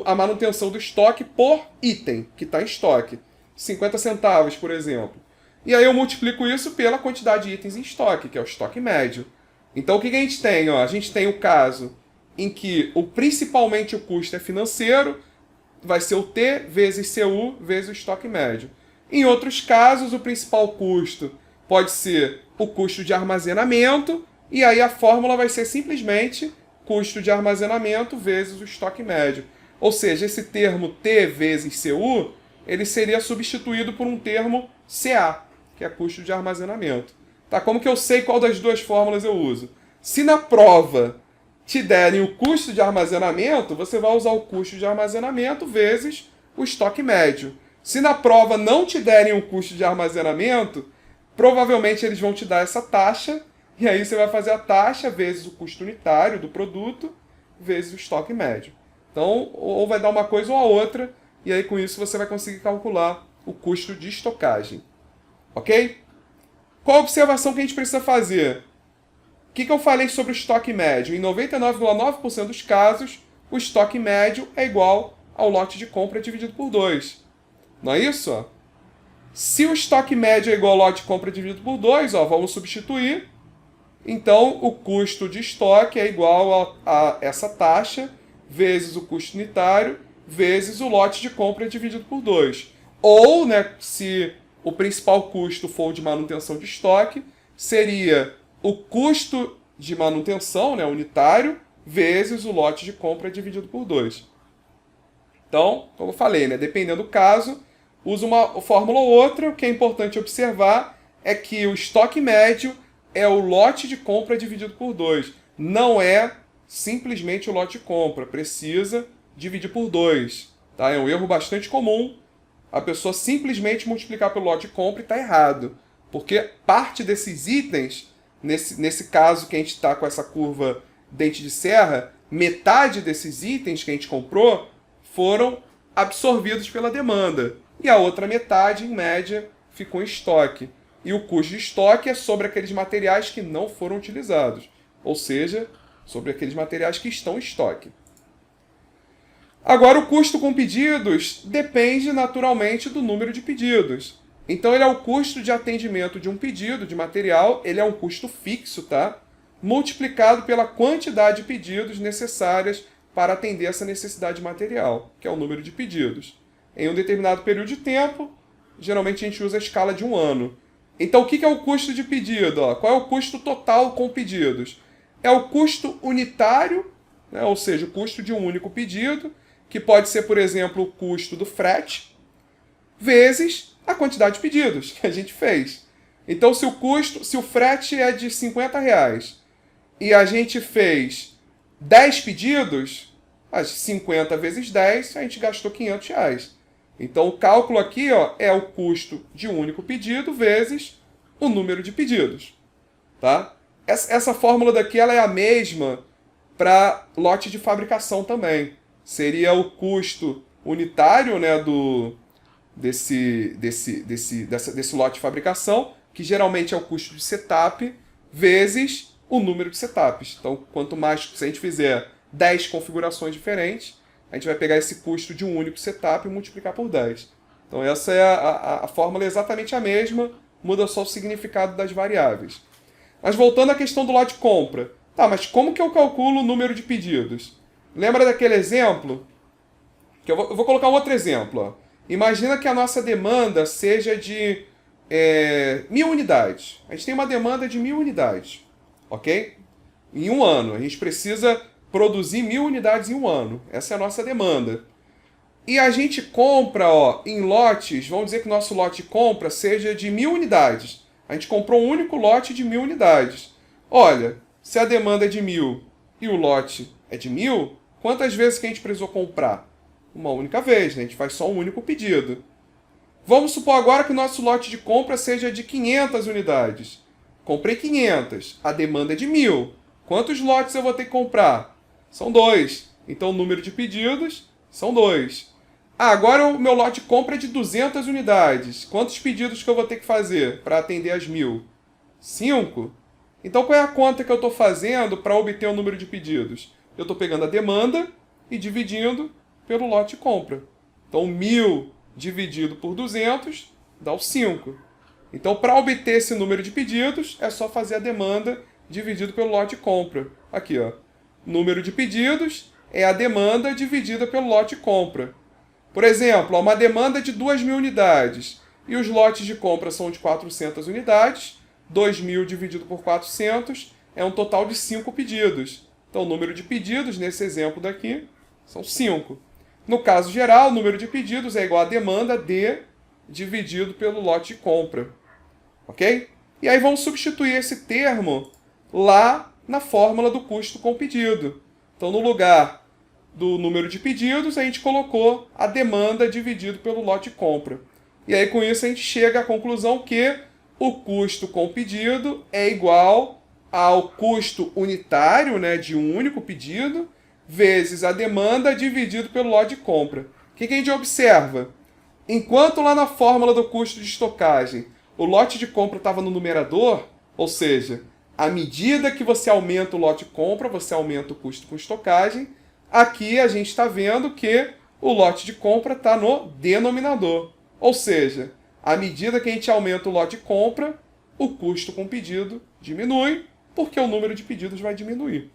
a manutenção do estoque por item que está em estoque. 50 centavos, por exemplo. E aí eu multiplico isso pela quantidade de itens em estoque, que é o estoque médio. Então, o que a gente tem? A gente tem o caso em que principalmente o custo é financeiro, vai ser o T vezes CU vezes o estoque médio. Em outros casos, o principal custo pode ser o custo de armazenamento, e aí a fórmula vai ser simplesmente custo de armazenamento vezes o estoque médio. Ou seja, esse termo T vezes CU, ele seria substituído por um termo CA, que é custo de armazenamento. Tá? Como que eu sei qual das duas fórmulas eu uso? Se na prova te derem o custo de armazenamento, você vai usar o custo de armazenamento vezes o estoque médio. Se na prova não te derem o custo de armazenamento, provavelmente eles vão te dar essa taxa, e aí você vai fazer a taxa vezes o custo unitário do produto, vezes o estoque médio. Então, ou vai dar uma coisa ou a outra, e aí com isso você vai conseguir calcular o custo de estocagem. Ok? Qual a observação que a gente precisa fazer? O que eu falei sobre o estoque médio? Em 99,9% dos casos, o estoque médio é igual ao lote de compra dividido por 2. Não é isso? Se o estoque médio é igual ao lote de compra dividido por 2, vamos substituir. Então, o custo de estoque é igual a essa taxa vezes o custo unitário vezes o lote de compra dividido por 2. Ou, né, se o principal custo for o de manutenção de estoque, seria o custo de manutenção, né, unitário, vezes o lote de compra dividido por 2. Então, como eu falei, né, dependendo do caso, usa uma fórmula ou outra. O que é importante observar é que o estoque médio é o lote de compra dividido por 2. Não é simplesmente o lote de compra. Precisa dividir por 2. Tá? É um erro bastante comum a pessoa simplesmente multiplicar pelo lote de compra e está errado. Porque parte desses itens, nesse caso que a gente está com essa curva dente de serra, metade desses itens que a gente comprou foram absorvidos pela demanda. E a outra metade, em média, ficou em estoque. E o custo de estoque é sobre aqueles materiais que não foram utilizados. Ou seja, sobre aqueles materiais que estão em estoque. Agora, o custo com pedidos depende naturalmente do número de pedidos. Então, ele é o custo de atendimento de um pedido de material, ele é um custo fixo, tá? Multiplicado pela quantidade de pedidos necessárias para atender essa necessidade material, que é o número de pedidos. Em um determinado período de tempo, geralmente a gente usa a escala de 1 ano. Então, o que é o custo de pedido? Qual é o custo total com pedidos? É o custo unitário, né? Ou seja, o custo de um único pedido, que pode ser, por exemplo, o custo do frete, vezes a quantidade de pedidos que a gente fez. Então, se o frete é de R$50 e a gente fez 10 pedidos, as 50 vezes 10, a gente gastou R$500. Então, o cálculo aqui é o custo de um único pedido vezes o número de pedidos. Tá? Essa fórmula daqui ela é a mesma para lote de fabricação também. Seria o custo unitário, né, desse lote de fabricação, que geralmente é o custo de setup, vezes o número de setups. Então, quanto mais, se a gente fizer 10 configurações diferentes, a gente vai pegar esse custo de um único setup e multiplicar por 10. Então, essa é a fórmula é exatamente a mesma, muda só o significado das variáveis. Mas voltando à questão do lote de compra. Tá, mas como que eu calculo o número de pedidos? Lembra daquele exemplo? Que eu vou colocar um outro exemplo. Imagina que a nossa demanda seja de 1.000 unidades. A gente tem uma demanda de 1.000 unidades. Ok? Em um ano. A gente precisa produzir 1.000 unidades em um ano. Essa é a nossa demanda. E a gente compra em lotes, vamos dizer que o nosso lote de compra seja de 1.000 unidades. A gente comprou um único lote de 1.000 unidades. Olha, se a demanda é de 1.000 e o lote é de 1.000, quantas vezes que a gente precisou comprar? Uma única vez, né? A gente faz só um único pedido. Vamos supor agora que o nosso lote de compra seja de 500 unidades. Comprei 500, a demanda é de 1.000. Quantos lotes eu vou ter que comprar? São 2. Então o número de pedidos são 2. Agora o meu lote de compra é de 200 unidades. Quantos pedidos que eu vou ter que fazer para atender as 1.000? 5. Então qual é a conta que eu estou fazendo para obter o número de pedidos? Eu estou pegando a demanda e dividindo pelo lote de compra. Então 1.000 dividido por 200 dá o 5. Então para obter esse número de pedidos é só fazer a demanda dividido pelo lote de compra. Aqui, número de pedidos é a demanda dividida pelo lote de compra. Por exemplo, uma demanda de 2.000 unidades e os lotes de compra são de 400 unidades, 2.000 dividido por 400 é um total de 5 pedidos. Então, o número de pedidos, nesse exemplo daqui, são 5. No caso geral, o número de pedidos é igual à demanda D dividido pelo lote de compra. Ok? E aí vamos substituir esse termo lá na fórmula do custo com pedido. Então, no lugar do número de pedidos, a gente colocou a demanda dividido pelo lote de compra. E aí, com isso, a gente chega à conclusão que o custo com pedido é igual ao custo unitário, né, de um único pedido, vezes a demanda dividido pelo lote de compra. O que a gente observa? Enquanto lá na fórmula do custo de estocagem o lote de compra estava no numerador, ou seja, à medida que você aumenta o lote de compra, você aumenta o custo com estocagem. Aqui a gente está vendo que o lote de compra está no denominador. Ou seja, à medida que a gente aumenta o lote de compra, o custo com pedido diminui, porque o número de pedidos vai diminuir.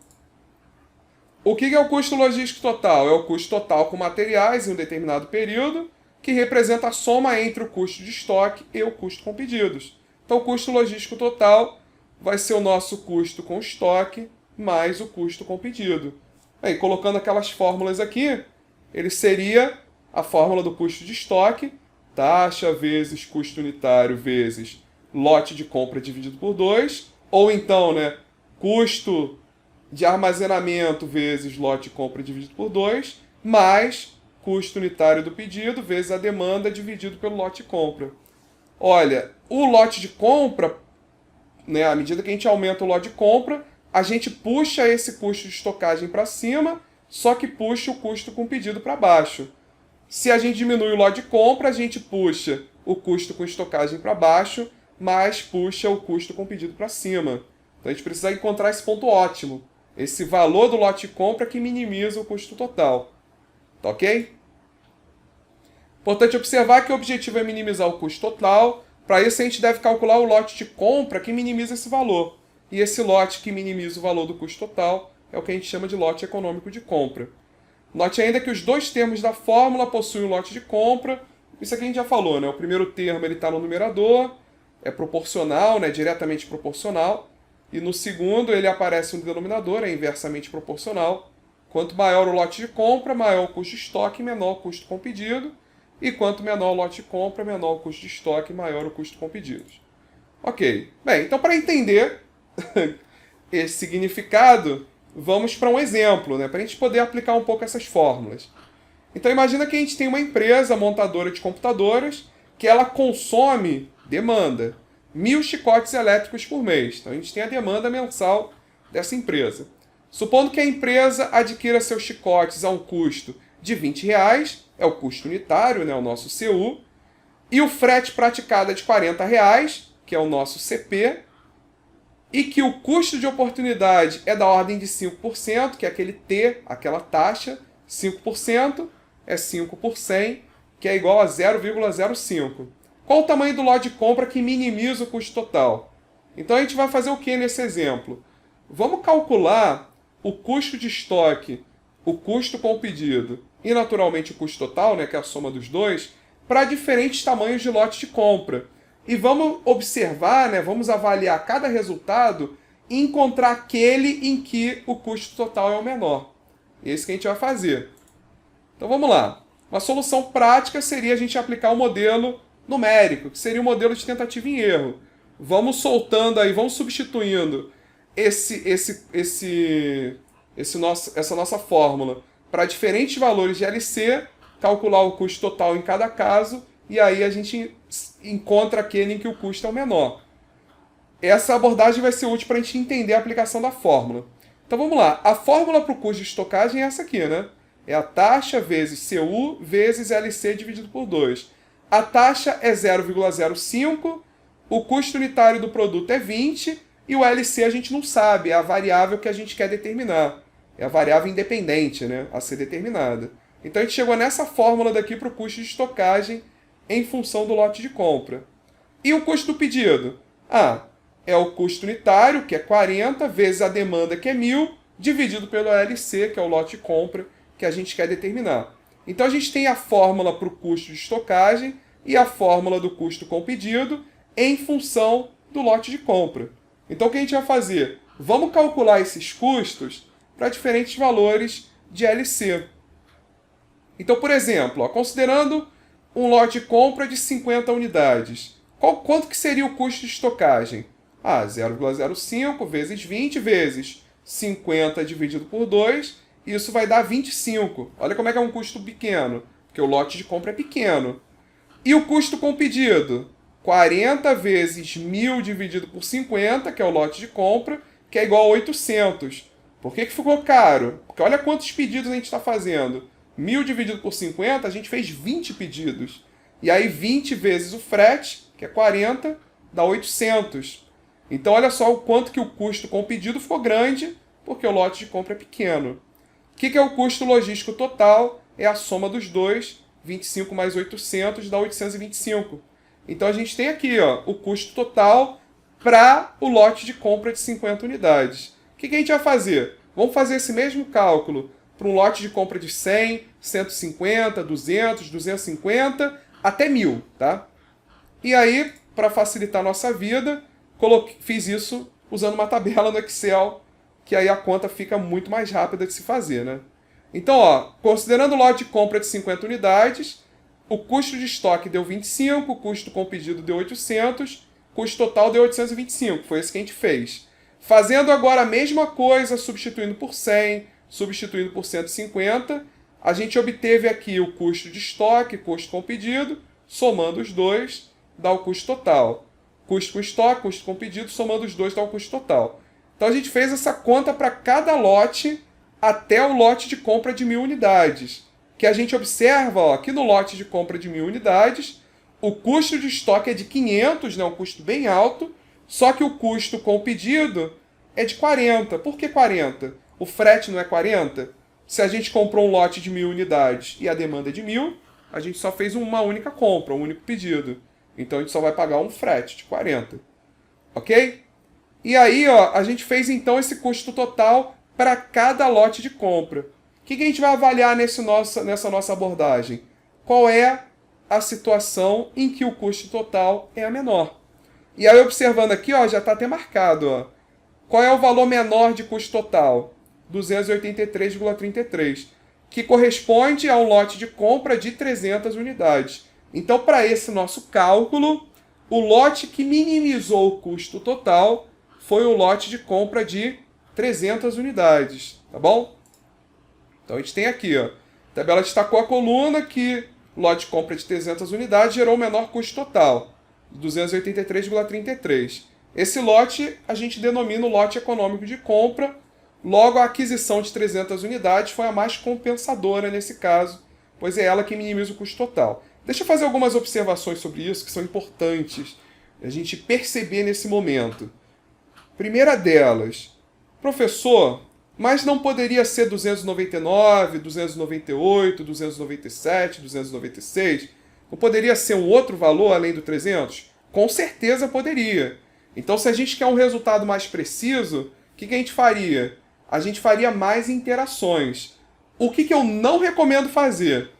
O que é o custo logístico total? É o custo total com materiais em um determinado período, que representa a soma entre o custo de estoque e o custo com pedidos. Então, o custo logístico total vai ser o nosso custo com estoque mais o custo com pedido. Aí, colocando aquelas fórmulas aqui, ele seria a fórmula do custo de estoque, taxa vezes custo unitário vezes lote de compra dividido por 2, ou então, custo de armazenamento vezes lote de compra dividido por 2, mais custo unitário do pedido vezes a demanda dividido pelo lote de compra. Olha, o lote de compra, à medida que a gente aumenta o lote de compra, a gente puxa esse custo de estocagem para cima, só que puxa o custo com pedido para baixo. Se a gente diminui o lote de compra, a gente puxa o custo com estocagem para baixo, mas puxa o custo com pedido para cima. Então a gente precisa encontrar esse ponto ótimo, esse valor do lote de compra que minimiza o custo total. Tá ok? Importante observar que o objetivo é minimizar o custo total. Para isso, a gente deve calcular o lote de compra que minimiza esse valor. E esse lote que minimiza o valor do custo total é o que a gente chama de lote econômico de compra. Note ainda que os dois termos da fórmula possuem o lote de compra. Isso aqui a gente já falou, O primeiro termo está no numerador, é proporcional, diretamente proporcional. E no segundo ele aparece no denominador, é inversamente proporcional. Quanto maior o lote de compra, maior o custo de estoque e menor o custo com pedido. E quanto menor o lote de compra, menor o custo de estoque e maior o custo com pedidos. Ok. Bem, então para entender esse significado, vamos para um exemplo, para a gente poder aplicar um pouco essas fórmulas. Então imagina que a gente tem uma empresa montadora de computadoras que ela consome, demanda, 1.000 chicotes elétricos por mês. Então a gente tem a demanda mensal dessa empresa. Supondo que a empresa adquira seus chicotes a um custo de R$20, é o custo unitário, o nosso CU, e o frete praticado é de R$40, que é o nosso CP, e que o custo de oportunidade é da ordem de 5%, que é aquele T, aquela taxa, 5% é 5 por 100, que é igual a 0,05. Qual o tamanho do lote de compra que minimiza o custo total? Então a gente vai fazer o que nesse exemplo? Vamos calcular o custo de estoque, o custo com o pedido e naturalmente o custo total, que é a soma dos dois, para diferentes tamanhos de lote de compra. E vamos observar, vamos avaliar cada resultado e encontrar aquele em que o custo total é o menor. Esse que a gente vai fazer. Então vamos lá. Uma solução prática seria a gente aplicar o modelo numérico, que seria o modelo de tentativa e erro. Vamos soltando aí, vamos substituindo essa nossa fórmula para diferentes valores de LC, calcular o custo total em cada caso, e aí a gente encontra aquele em que o custo é o menor. Essa abordagem vai ser útil para a gente entender a aplicação da fórmula. Então vamos lá. A fórmula para o custo de estocagem é essa aqui, É a taxa vezes CU vezes LC dividido por 2. A taxa é 0,05, o custo unitário do produto é 20 e o LC a gente não sabe, é a variável que a gente quer determinar. É a variável independente, a ser determinada. Então a gente chegou nessa fórmula daqui para o custo de estocagem em função do lote de compra. E o custo do pedido? É o custo unitário, que é 40, vezes a demanda, que é 1.000, dividido pelo LC, que é o lote de compra, que a gente quer determinar. Então a gente tem a fórmula para o custo de estocagem e a fórmula do custo com pedido em função do lote de compra. Então o que a gente vai fazer? Vamos calcular esses custos para diferentes valores de LC. Então, por exemplo, considerando um lote de compra de 50 unidades, quanto que seria o custo de estocagem? 0,05 vezes 20 vezes 50 dividido por 2, isso vai dar 25. Olha como é que é um custo pequeno, porque o lote de compra é pequeno. E o custo com pedido? 40 vezes 1.000 dividido por 50, que é o lote de compra, que é igual a 800. Por que ficou caro? Porque olha quantos pedidos a gente está fazendo. 1.000 dividido por 50, a gente fez 20 pedidos. E aí 20 vezes o frete, que é 40, dá 800. Então olha só o quanto que o custo com o pedido ficou grande, porque o lote de compra é pequeno. O que é o custo logístico total? É a soma dos dois, 25 mais 800 dá 825. Então a gente tem aqui o custo total para o lote de compra de 50 unidades. O que a gente vai fazer? Vamos fazer esse mesmo cálculo para um lote de compra de 100, 150, 200, 250, até 1000, tá? E aí, para facilitar a nossa vida, fiz isso usando uma tabela no Excel, que aí a conta fica muito mais rápida de se fazer, né? Então, considerando o lote de compra de 50 unidades, o custo de estoque deu 25, o custo com pedido deu 800, o custo total deu 825, foi esse que a gente fez. Fazendo agora a mesma coisa, substituindo por 100, substituindo por 150, a gente obteve aqui o custo de estoque, custo com pedido, somando os dois, dá o custo total. Custo com estoque, custo com pedido, somando os dois dá o custo total. Então a gente fez essa conta para cada lote até o lote de compra de 1000 unidades. Que a gente observa que no lote de compra de 1000 unidades, o custo de estoque é de 500, né, um custo bem alto, só que o custo com o pedido é de 40. Por que 40? O frete não é 40? Se a gente comprou um lote de 1000 unidades e a demanda é de 1000, a gente só fez uma única compra, um único pedido. Então a gente só vai pagar um frete de 40. Ok? E aí, a gente fez então esse custo total para cada lote de compra. O que a gente vai avaliar nessa nossa abordagem? Qual é a situação em que o custo total é a menor? E aí, observando aqui, já está até marcado. Qual é o valor menor de custo total? 283,33, que corresponde a um lote de compra de 300 unidades. Então, para esse nosso cálculo, o lote que minimizou o custo total foi o lote de compra de 300 unidades, tá bom? Então a gente tem aqui, a tabela destacou a coluna que o lote de compra de 300 unidades gerou o menor custo total, 283,33. Esse lote a gente denomina o lote econômico de compra, logo a aquisição de 300 unidades foi a mais compensadora nesse caso, pois é ela que minimiza o custo total. Deixa eu fazer algumas observações sobre isso que são importantes a gente perceber nesse momento. Primeira delas, professor, mas não poderia ser 299, 298, 297, 296? Não poderia ser um outro valor além do 300? Com certeza poderia. Então, se a gente quer um resultado mais preciso, o que a gente faria? A gente faria mais interações. O que eu não recomendo fazer?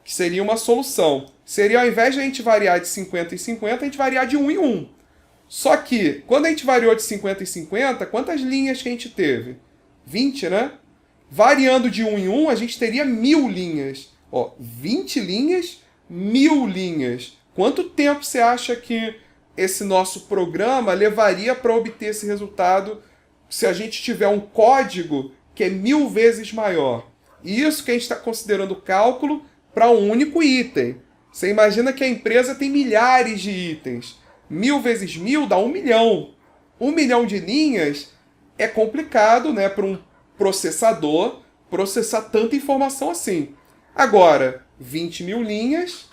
Que seria uma solução. Seria, ao invés de a gente variar de 50 em 50, a gente variar de 1 em 1. Só que, quando a gente variou de 50 em 50, quantas linhas que a gente teve? 20, né? Variando de 1 em 1, a gente teria 1000 linhas. 20 linhas, 1000 linhas. Quanto tempo você acha que esse nosso programa levaria para obter esse resultado se a gente tiver um código que é 1000 vezes maior? E isso que a gente está considerando cálculo para um único item. Você imagina que a empresa tem milhares de itens. 1000 vezes 1000 dá 1 milhão. 1 milhão de linhas é complicado, né, para um processador processar tanta informação assim. Agora, 20.000 linhas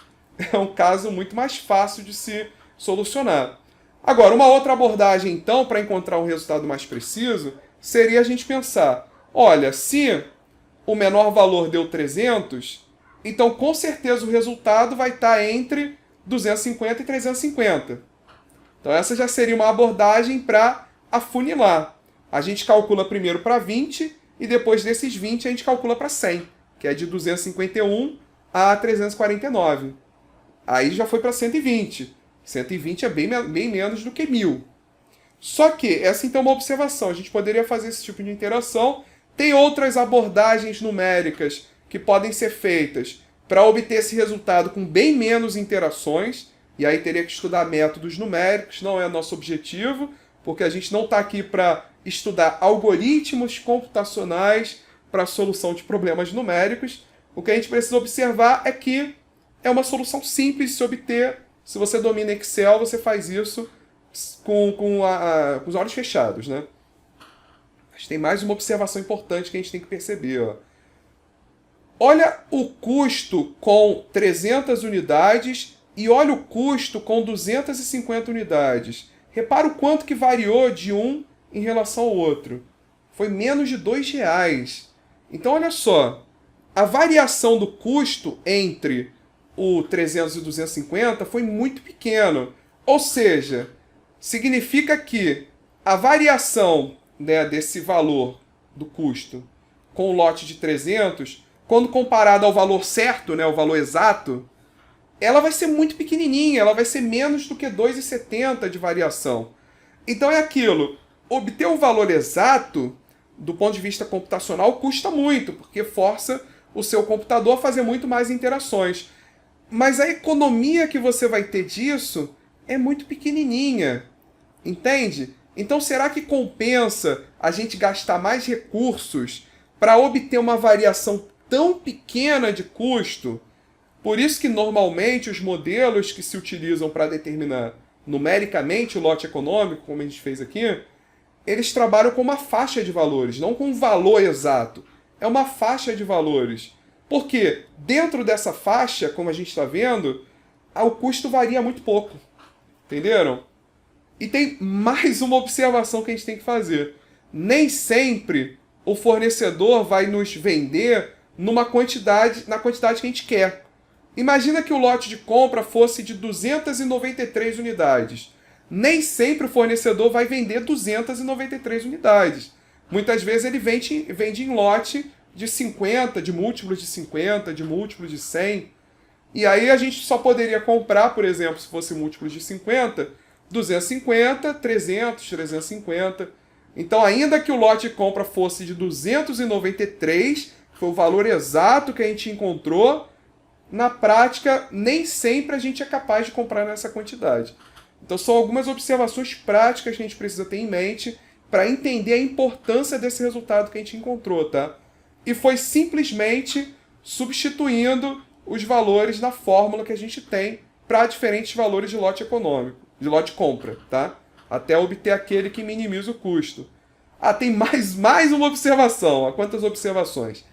é um caso muito mais fácil de se solucionar. Agora, uma outra abordagem, então, para encontrar um resultado mais preciso, seria a gente pensar, olha, se o menor valor deu 300, então com certeza o resultado vai estar entre 250 e 350. Então essa já seria uma abordagem para afunilar. A gente calcula primeiro para 20 e depois desses 20 a gente calcula para 100, que é de 251 a 349. Aí já foi para 120. 120 é bem menos do que 1000. Só que essa então é uma observação. A gente poderia fazer esse tipo de interação. Tem outras abordagens numéricas que podem ser feitas para obter esse resultado com bem menos interações. E aí teria que estudar métodos numéricos, não é nosso objetivo, porque a gente não está aqui para estudar algoritmos computacionais para a solução de problemas numéricos. O que a gente precisa observar é que é uma solução simples de se obter. Se você domina Excel, você faz isso com os olhos fechados, né? Mas tem mais uma observação importante que a gente tem que perceber. Olha o custo com 300 unidades e olha o custo com 250 unidades. Repara o quanto que variou de um em relação ao outro. Foi menos de R$ 2. Então, olha só, a variação do custo entre o 300 e o 250 foi muito pequeno. Ou seja, significa que a variação, né, desse valor do custo com o lote de 300, quando comparado ao valor certo, né, o valor exato, ela vai ser muito pequenininha, ela vai ser menos do que 2,70 de variação. Então é aquilo, obter o valor exato, do ponto de vista computacional, custa muito, porque força o seu computador a fazer muito mais interações. Mas a economia que você vai ter disso é muito pequenininha, entende? Então será que compensa a gente gastar mais recursos para obter uma variação tão pequena de custo? Por isso que normalmente os modelos que se utilizam para determinar numericamente o lote econômico, como a gente fez aqui, eles trabalham com uma faixa de valores, não com um valor exato. É uma faixa de valores. Porque dentro dessa faixa, como a gente está vendo, o custo varia muito pouco. Entenderam? E tem mais uma observação que a gente tem que fazer. Nem sempre o fornecedor vai nos vender na quantidade que a gente quer. Imagina que o lote de compra fosse de 293 unidades. Nem sempre o fornecedor vai vender 293 unidades. Muitas vezes ele vende em lote de 50, de múltiplos de 50, de múltiplos de 100. E aí a gente só poderia comprar, por exemplo, se fosse múltiplos de 50, 250, 300, 350. Então, ainda que o lote de compra fosse de 293, foi o valor exato que a gente encontrou, na prática, nem sempre a gente é capaz de comprar nessa quantidade. Então, são algumas observações práticas que a gente precisa ter em mente para entender a importância desse resultado que a gente encontrou, tá? E foi simplesmente substituindo os valores na fórmula que a gente tem para diferentes valores de lote econômico, de lote compra, tá? Até obter aquele que minimiza o custo. Ah, tem mais uma observação. Ó, quantas observações?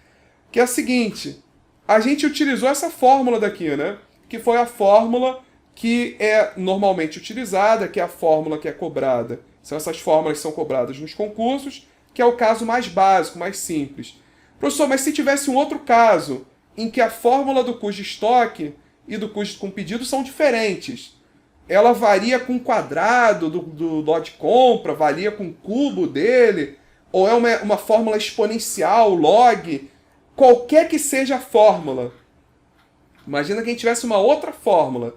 Que é a seguinte, a gente utilizou essa fórmula daqui, né? Que foi a fórmula que é normalmente utilizada, que é a fórmula que é cobrada. São essas fórmulas que são cobradas nos concursos, que é o caso mais básico, mais simples. Professor, mas se tivesse um outro caso em que a fórmula do custo de estoque e do custo com pedido são diferentes, ela varia com o quadrado do lote de compra, varia com o cubo dele, ou é uma fórmula exponencial, log, qualquer que seja a fórmula. Imagina que a gente tivesse uma outra fórmula.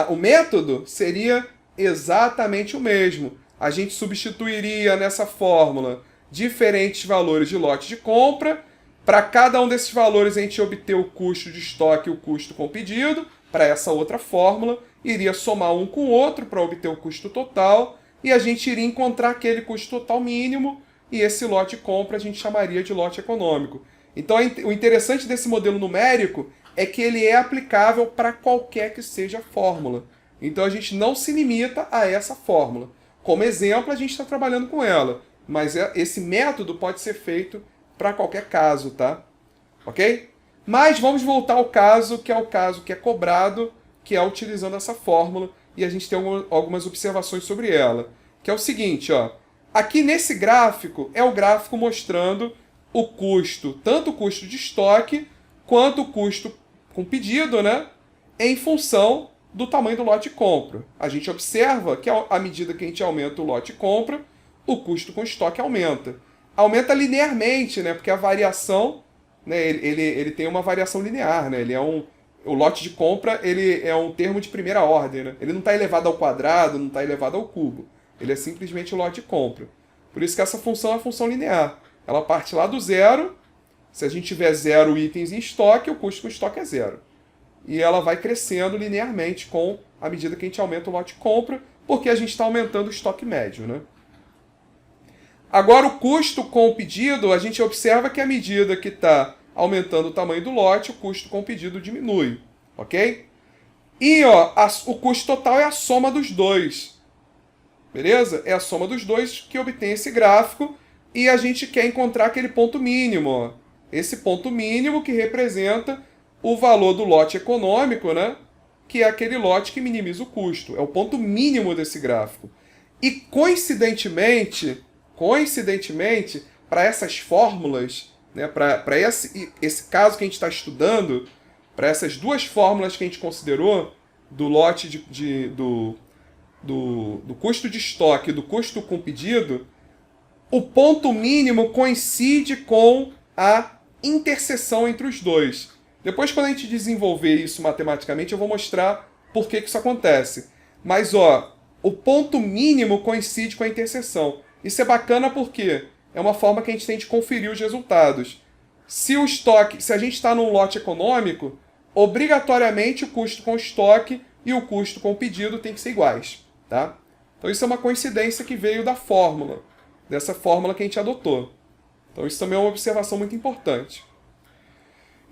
O método seria exatamente o mesmo. A gente substituiria nessa fórmula diferentes valores de lote de compra. Para cada um desses valores a gente obter o custo de estoque e o custo com pedido. Para essa outra fórmula, iria somar um com o outro para obter o custo total. E a gente iria encontrar aquele custo total mínimo. E esse lote de compra a gente chamaria de lote econômico. Então o interessante desse modelo numérico é que ele é aplicável para qualquer que seja a fórmula. Então a gente não se limita a essa fórmula. Como exemplo, a gente está trabalhando com ela. Mas esse método pode ser feito para qualquer caso, tá? Ok? Mas vamos voltar ao caso que é cobrado, que é utilizando essa fórmula. E a gente tem algumas observações sobre ela. Que é o seguinte, ó. Aqui nesse gráfico, é o gráfico mostrando o custo, tanto o custo de estoque, quanto o custo com pedido, né? Em função do tamanho do lote de compra. A gente observa que à medida que a gente aumenta o lote de compra, o custo com estoque aumenta. Aumenta linearmente, né? Porque a variação, né? Ele tem uma variação linear, né? O lote de compra ele é um termo de primeira ordem, né? Ele não está elevado ao quadrado, não está elevado ao cubo. Ele é simplesmente o lote de compra. Por isso que essa função é a função linear. Ela parte lá do zero. Se a gente tiver 0 itens em estoque, o custo com estoque é 0. E ela vai crescendo linearmente à medida que a gente aumenta o lote de compra, porque a gente está aumentando o estoque médio, né? Agora, o custo com o pedido, a gente observa que à medida que está aumentando o tamanho do lote, o custo com o pedido diminui, ok? E ó, o custo total é a soma dos dois, beleza? É a soma dos dois que obtém esse gráfico e a gente quer encontrar aquele ponto mínimo, ó. Esse ponto mínimo que representa o valor do lote econômico, né? que é aquele lote que minimiza o custo. É o ponto mínimo desse gráfico. E coincidentemente, para essas fórmulas, né, para esse caso que a gente está estudando, para essas duas fórmulas que a gente considerou, do lote do custo de estoque e do custo com pedido, o ponto mínimo coincide com a interseção entre os dois. Depois, quando a gente desenvolver isso matematicamente, eu vou mostrar por que isso acontece. Mas, o ponto mínimo coincide com a interseção. Isso é bacana porque é uma forma que a gente tem de conferir os resultados. Se a gente está num lote econômico, obrigatoriamente o custo com estoque e o custo com pedido tem que ser iguais. Tá? Então isso é uma coincidência que veio da fórmula, dessa fórmula que a gente adotou. Então isso também é uma observação muito importante.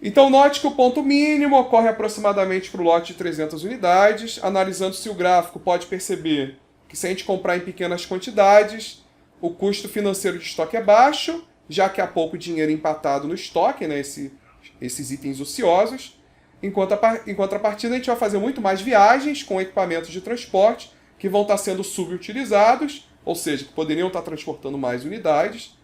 Então note que o ponto mínimo ocorre aproximadamente para o lote de 300 unidades. Analisando se o gráfico, pode perceber que se a gente comprar em pequenas quantidades, o custo financeiro de estoque é baixo, já que há pouco dinheiro empatado no estoque, né, esses itens ociosos. Em contrapartida, a gente vai fazer muito mais viagens com equipamentos de transporte que vão estar sendo subutilizados, ou seja, que poderiam estar transportando mais unidades,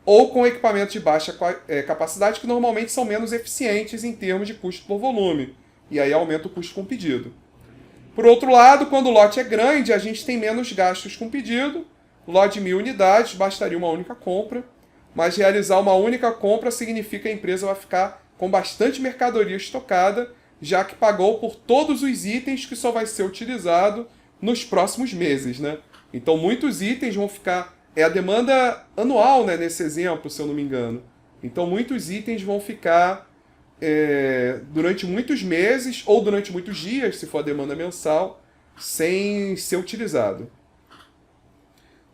ou com equipamentos de baixa capacidade que normalmente são menos eficientes em termos de custo por volume, e aí aumenta o custo com pedido. Por outro lado, quando o lote é grande, a gente tem menos gastos com pedido. Lote de 1.000 unidades, bastaria uma única compra, mas realizar uma única compra significa que a empresa vai ficar com bastante mercadoria estocada, já que pagou por todos os itens que só vai ser utilizado nos próximos meses, né? Então muitos itens vão ficar... É a demanda anual, né, nesse exemplo, se eu não me engano. Então muitos itens vão ficar durante muitos meses ou durante muitos dias, se for a demanda mensal, sem ser utilizado.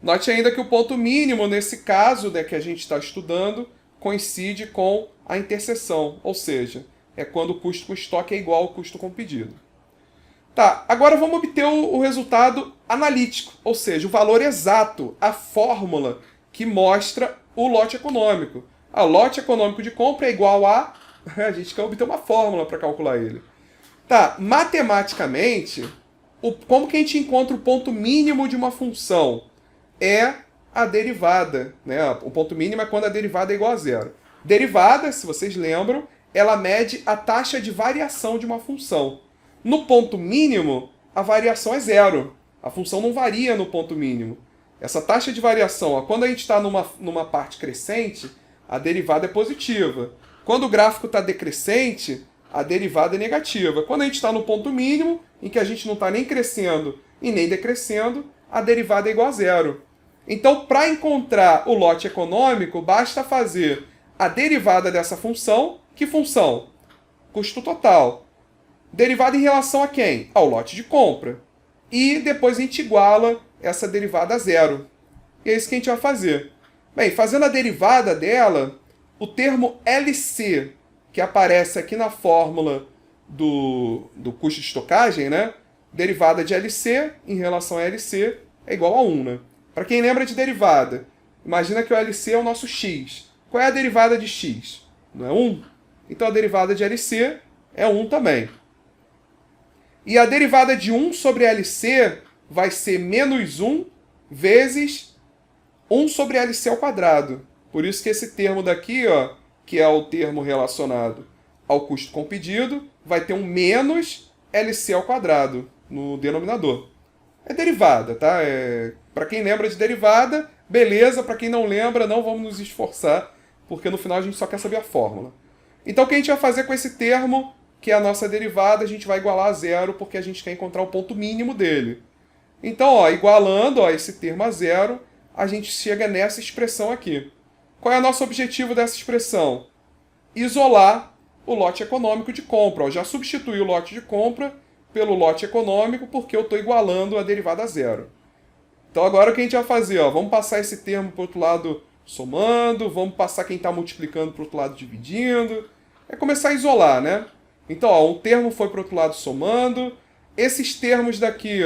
Note ainda que o ponto mínimo, nesse caso, né, que a gente está estudando, coincide com a interseção, ou seja, é quando o custo com estoque é igual ao custo com pedido. Tá, agora vamos obter o resultado analítico, ou seja, o valor exato, a fórmula que mostra o lote econômico. A lote econômico de compra é igual a... A gente quer obter uma fórmula para calcular ele. Tá, matematicamente, como que a gente encontra o ponto mínimo de uma função? É a derivada, né? O ponto mínimo é quando a derivada é igual a zero. Derivada, se vocês lembram, ela mede a taxa de variação de uma função. No ponto mínimo, a variação é zero. A função não varia no ponto mínimo. Essa taxa de variação, quando a gente está numa parte crescente, a derivada é positiva. Quando o gráfico está decrescente, a derivada é negativa. Quando a gente está no ponto mínimo, em que a gente não está nem crescendo e nem decrescendo, a derivada é igual a zero. Então, para encontrar o lote econômico, basta fazer a derivada dessa função. Que função? Custo total. Derivada em relação a quem? Ao lote de compra. E depois a gente iguala essa derivada a zero. E é isso que a gente vai fazer. Bem, fazendo a derivada dela, o termo LC, que aparece aqui na fórmula do custo de estocagem, né? Derivada de LC em relação a LC é igual a 1, né? Para quem lembra de derivada, imagina que o LC é o nosso x. Qual é a derivada de x? Não é 1? Então a derivada de LC é 1 também. E a derivada de 1 sobre LC vai ser menos 1 vezes 1 sobre LC ao quadrado. Por isso que esse termo daqui, que é o termo relacionado ao custo com pedido, vai ter um menos LC ao quadrado no denominador. É derivada, tá? Para quem lembra de derivada, beleza. Para quem não lembra, não vamos nos esforçar, porque no final a gente só quer saber a fórmula. Então o que a gente vai fazer com esse termo, que é a nossa derivada, a gente vai igualar a zero, porque a gente quer encontrar o ponto mínimo dele. Então, igualando esse termo a zero, a gente chega nessa expressão aqui. Qual é o nosso objetivo dessa expressão? Isolar o lote econômico de compra. Já substituí o lote de compra pelo lote econômico, porque eu estou igualando a derivada a zero. Então agora o que a gente vai fazer? Vamos passar esse termo para o outro lado somando, vamos passar quem está multiplicando para o outro lado dividindo. É começar a isolar, né? Então, um termo foi para o outro lado somando. Esses termos daqui,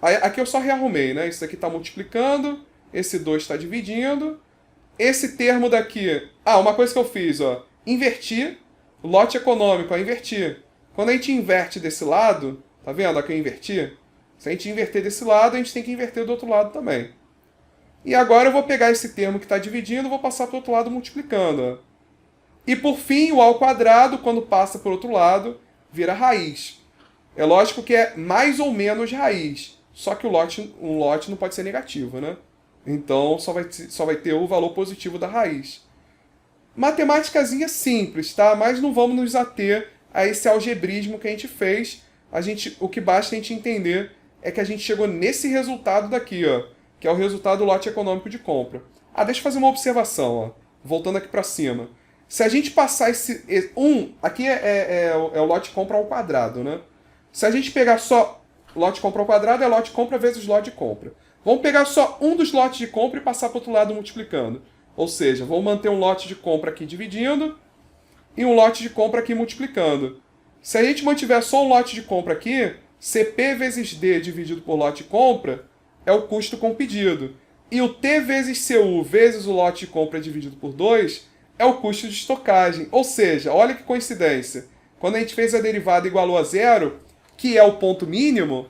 aqui eu só rearrumei, né? Isso aqui está multiplicando, esse 2 está dividindo. Esse termo daqui... uma coisa que eu fiz, inverti. Lote econômico, inverti. Quando a gente inverte desse lado, tá vendo? Aqui eu inverti. Se a gente inverter desse lado, a gente tem que inverter do outro lado também. E agora eu vou pegar esse termo que está dividindo e vou passar para o outro lado multiplicando. Ó. E por fim, o ao quadrado, quando passa para o outro lado, vira raiz. É lógico que é mais ou menos raiz. Só que um lote não pode ser negativo, né? Então só vai ter o valor positivo da raiz. Matemáticazinha simples, tá? Mas não vamos nos ater a esse algebrismo que a gente fez. O que basta a gente entender é que a gente chegou nesse resultado daqui, ó, que é o resultado do lote econômico de compra. Deixa eu fazer uma observação, ó, voltando aqui para cima. Se a gente passar aqui é o lote compra ao quadrado, né? Se a gente pegar só lote compra ao quadrado, é lote compra vezes lote de compra. Vamos pegar só um dos lotes de compra e passar para o outro lado multiplicando. Ou seja, vamos manter um lote de compra aqui dividindo e um lote de compra aqui multiplicando. Se a gente mantiver só um lote de compra aqui, CP vezes D dividido por lote de compra é o custo com pedido. E o T vezes CU vezes o lote de compra dividido por 2 é o custo de estocagem. Ou seja, olha que coincidência. Quando a gente fez a derivada igualou a zero, que é o ponto mínimo,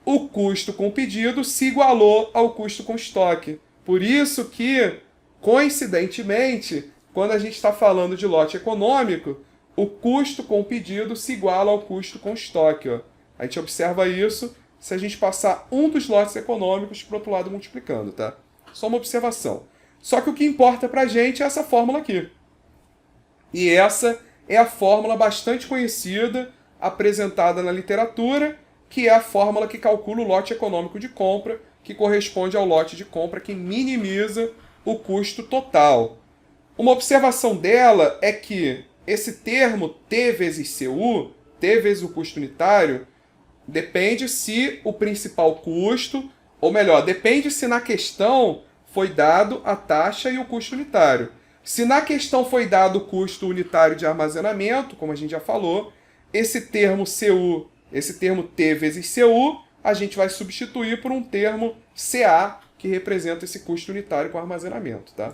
o custo com pedido se igualou ao custo com estoque. Por isso que, coincidentemente, quando a gente está falando de lote econômico, o custo com pedido se iguala ao custo com estoque. Ó. A gente observa isso se a gente passar um dos lotes econômicos para o outro lado multiplicando, tá? Só uma observação. Só que o que importa para a gente é essa fórmula aqui. E essa é a fórmula bastante conhecida, apresentada na literatura, que é a fórmula que calcula o lote econômico de compra, que corresponde ao lote de compra que minimiza o custo total. Uma observação dela é que esse termo T vezes CU, T vezes o custo unitário, depende se o principal custo, ou melhor, depende se na questão foi dado a taxa e o custo unitário. Se na questão foi dado o custo unitário de armazenamento, como a gente já falou, esse termo CU, esse termo T vezes CU, a gente vai substituir por um termo CA, que representa esse custo unitário com armazenamento, tá?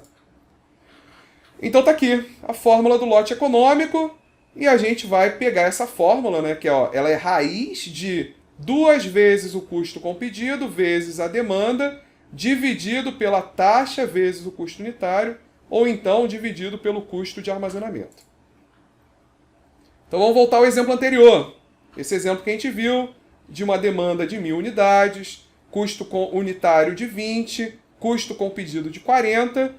Então tá aqui a fórmula do lote econômico e a gente vai pegar essa fórmula, né, que ela é raiz de 2 vezes o custo com pedido vezes a demanda dividido pela taxa vezes o custo unitário ou então dividido pelo custo de armazenamento. Então vamos voltar ao exemplo anterior. Esse exemplo que a gente viu de uma demanda de 1.000 unidades, custo unitário de 20, custo com pedido de 40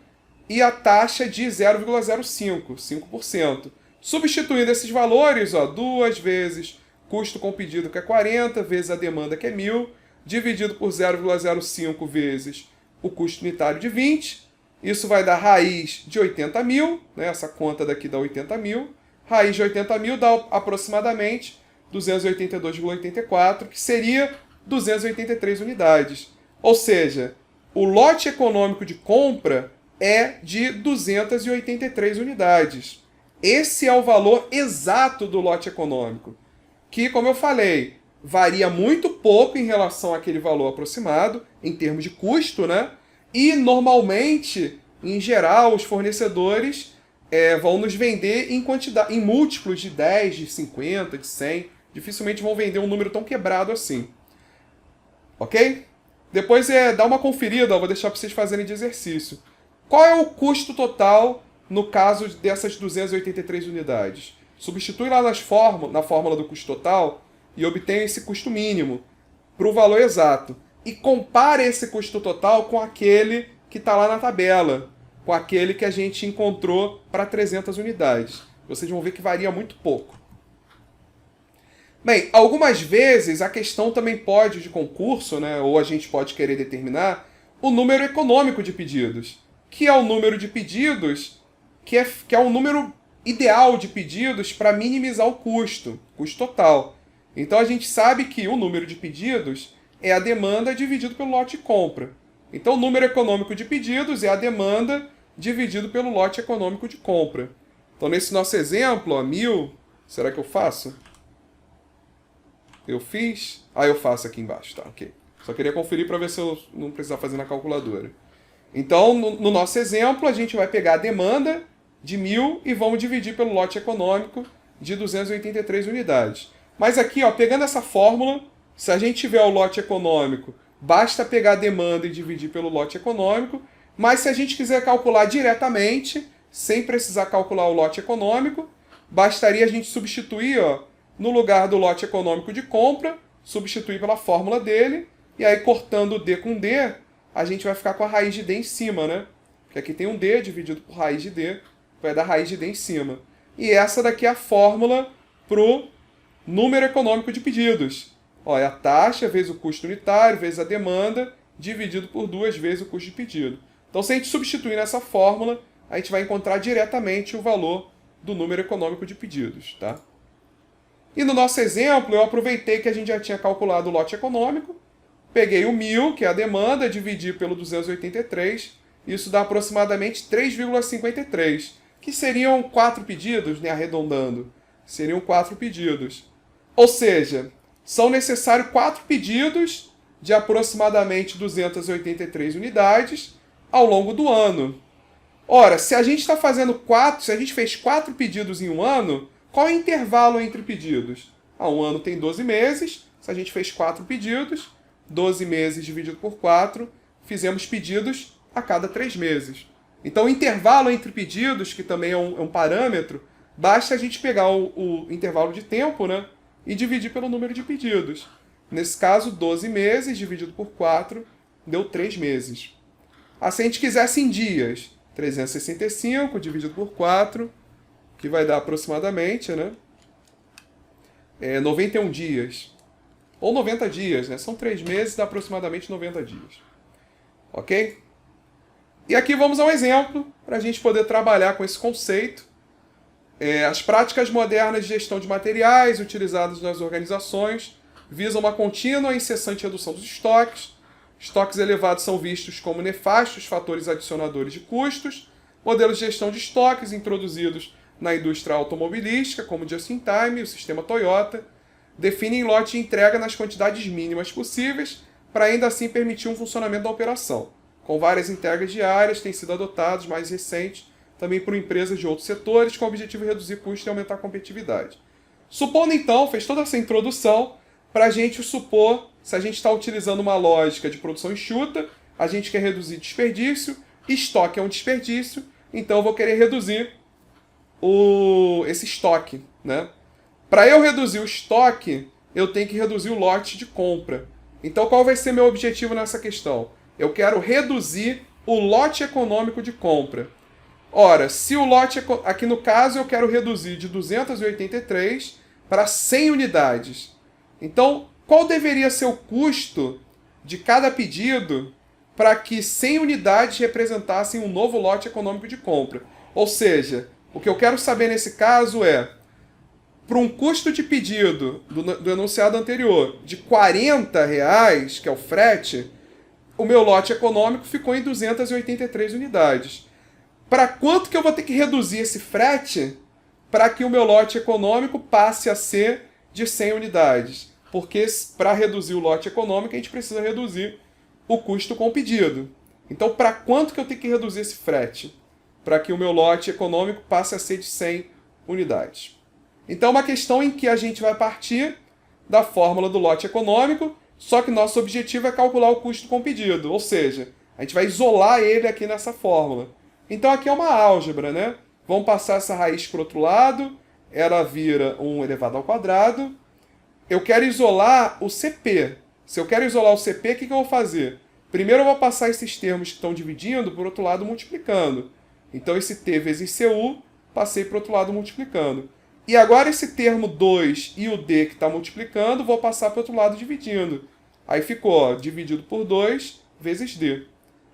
e a taxa de 0,05, 5%. Substituindo esses valores, 2 vezes custo com pedido, que é 40, vezes a demanda, que é 1.000, dividido por 0,05 vezes o custo unitário de 20. Isso vai dar raiz de 80.000, né? Essa conta daqui dá 80.000. Raiz de 80.000 dá aproximadamente 282,84, que seria 283 unidades. Ou seja, o lote econômico de compra é de 283 unidades. Esse é o valor exato do lote econômico, que, como eu falei, varia muito pouco em relação àquele valor aproximado, em termos de custo, né? E, normalmente, em geral, os fornecedores vão nos vender em múltiplos de 10, de 50, de 100. Dificilmente vão vender um número tão quebrado assim. Ok? Depois dá uma conferida, vou deixar para vocês fazerem de exercício. Qual é o custo total no caso dessas 283 unidades? Substitui lá na fórmula do custo total e obtém esse custo mínimo para o valor exato. E compare esse custo total com aquele que está lá na tabela, com aquele que a gente encontrou para 300 unidades. Vocês vão ver que varia muito pouco. Bem, algumas vezes a questão também pode, de concurso, né, ou a gente pode querer determinar o número econômico de pedidos, que é o número de pedidos, que é o número ideal de pedidos para minimizar o custo total. Então a gente sabe que o número de pedidos é a demanda dividido pelo lote de compra. Então o número econômico de pedidos é a demanda dividido pelo lote econômico de compra. Então nesse nosso exemplo, 1.000, será que eu faço? Eu fiz? Eu faço aqui embaixo, tá, ok. Só queria conferir para ver se eu não precisar fazer na calculadora. Então, no nosso exemplo, a gente vai pegar a demanda de 1.000 e vamos dividir pelo lote econômico, de 283 unidades. Mas aqui, ó, pegando essa fórmula, se a gente tiver o lote econômico, basta pegar a demanda e dividir pelo lote econômico, mas se a gente quiser calcular diretamente, sem precisar calcular o lote econômico, bastaria a gente substituir, ó, no lugar do lote econômico de compra, substituir pela fórmula dele, e aí cortando D com D, a gente vai ficar com a raiz de D em cima, né? Porque aqui tem um D dividido por raiz de D, vai dar raiz de D em cima. E essa daqui é a fórmula para o número econômico de pedidos. Ó, é a taxa vezes o custo unitário, vezes a demanda, dividido por 2 vezes o custo de pedido. Então, se a gente substituir nessa fórmula, a gente vai encontrar diretamente o valor do número econômico de pedidos, tá? E no nosso exemplo, eu aproveitei que a gente já tinha calculado o lote econômico, peguei o 1.000, que é a demanda, dividi pelo 283, isso dá aproximadamente 3,53, que seriam 4 pedidos, né, arredondando. Seriam 4 pedidos. Ou seja, são necessários 4 pedidos de aproximadamente 283 unidades ao longo do ano. Ora, se a gente está fazendo 4, se a gente fez 4 pedidos em um ano, qual é o intervalo entre pedidos? Um ano tem 12 meses, se a gente fez 4 pedidos, 12 meses dividido por 4, fizemos pedidos a cada 3 meses. Então, o intervalo entre pedidos, que também é um parâmetro, basta a gente pegar o intervalo de tempo, né, e dividir pelo número de pedidos. Nesse caso, 12 meses dividido por 4 deu 3 meses. Se a gente quisesse em dias, 365 dividido por 4, que vai dar aproximadamente, né, 91 dias. Ou 90 dias, né? São 3 meses, dá aproximadamente 90 dias. Ok? E aqui vamos a um exemplo para a gente poder trabalhar com esse conceito. As práticas modernas de gestão de materiais utilizadas nas organizações visam uma contínua e incessante redução dos estoques. Estoques elevados são vistos como nefastos fatores adicionadores de custos. Modelos de gestão de estoques introduzidos na indústria automobilística, como o Just-in-Time e o sistema Toyota, definem lote de entrega nas quantidades mínimas possíveis para ainda assim permitir um funcionamento da operação. Com várias entregas diárias, têm sido adotados mais recentes também por empresas de outros setores com o objetivo de reduzir custos e aumentar a competitividade. Supondo então, fez toda essa introdução, para a gente supor, se a gente está utilizando uma lógica de produção enxuta, a gente quer reduzir desperdício, estoque é um desperdício, então eu vou querer reduzir esse estoque, né? Para eu reduzir o estoque, eu tenho que reduzir o lote de compra. Então, qual vai ser meu objetivo nessa questão? Eu quero reduzir o lote econômico de compra. Ora, se o lote... Aqui no caso, eu quero reduzir de 283 para 100 unidades. Então, qual deveria ser o custo de cada pedido para que 100 unidades representassem um novo lote econômico de compra? Ou seja, o que eu quero saber nesse caso é, para um custo de pedido do enunciado anterior de R$40, que é o frete, o meu lote econômico ficou em 283 unidades. Para quanto que eu vou ter que reduzir esse frete para que o meu lote econômico passe a ser de 100 unidades? Porque para reduzir o lote econômico, a gente precisa reduzir o custo com o pedido. Então, para quanto que eu tenho que reduzir esse frete para que o meu lote econômico passe a ser de 100 unidades? Então, é uma questão em que a gente vai partir da fórmula do lote econômico, só que nosso objetivo é calcular o custo com o pedido, ou seja, a gente vai isolar ele aqui nessa fórmula. Então, aqui é uma álgebra, né? Vamos passar essa raiz para o outro lado, ela vira 1 elevado ao quadrado. Eu quero isolar o CP. Se eu quero isolar o CP, o que eu vou fazer? Primeiro eu vou passar esses termos que estão dividindo para o outro lado multiplicando. Então, esse T vezes CU, passei para o outro lado multiplicando. E agora esse termo 2 e o D que está multiplicando, vou passar para o outro lado dividindo. Aí ficou, ó, dividido por 2 vezes D.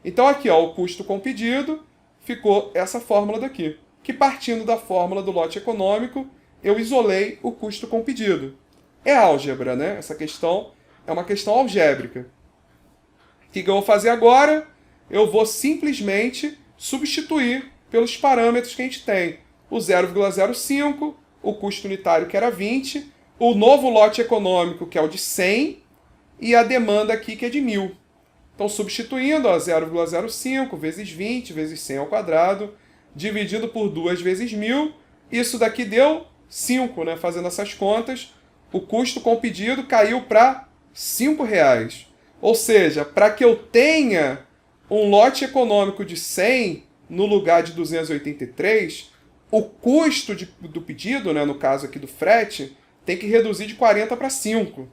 Então aqui, ó, o custo com pedido, ficou essa fórmula daqui. Que partindo da fórmula do lote econômico, eu isolei o custo com pedido. É álgebra, né? Essa questão é uma questão algébrica. O que eu vou fazer agora? Eu vou simplesmente substituir pelos parâmetros que a gente tem. O 0,05, o custo unitário que era 20, o novo lote econômico que é o de 100 e a demanda aqui que é de 1.000. Então, substituindo, 0,05 vezes 20 vezes 100 ao quadrado, dividido por 2 vezes 1.000, isso daqui deu 5, né? Fazendo essas contas, o custo com pedido caiu para R$ 5. Ou seja, para que eu tenha um lote econômico de 100 no lugar de 283, o custo do pedido, né, no caso aqui do frete, tem que reduzir de 40 para 5.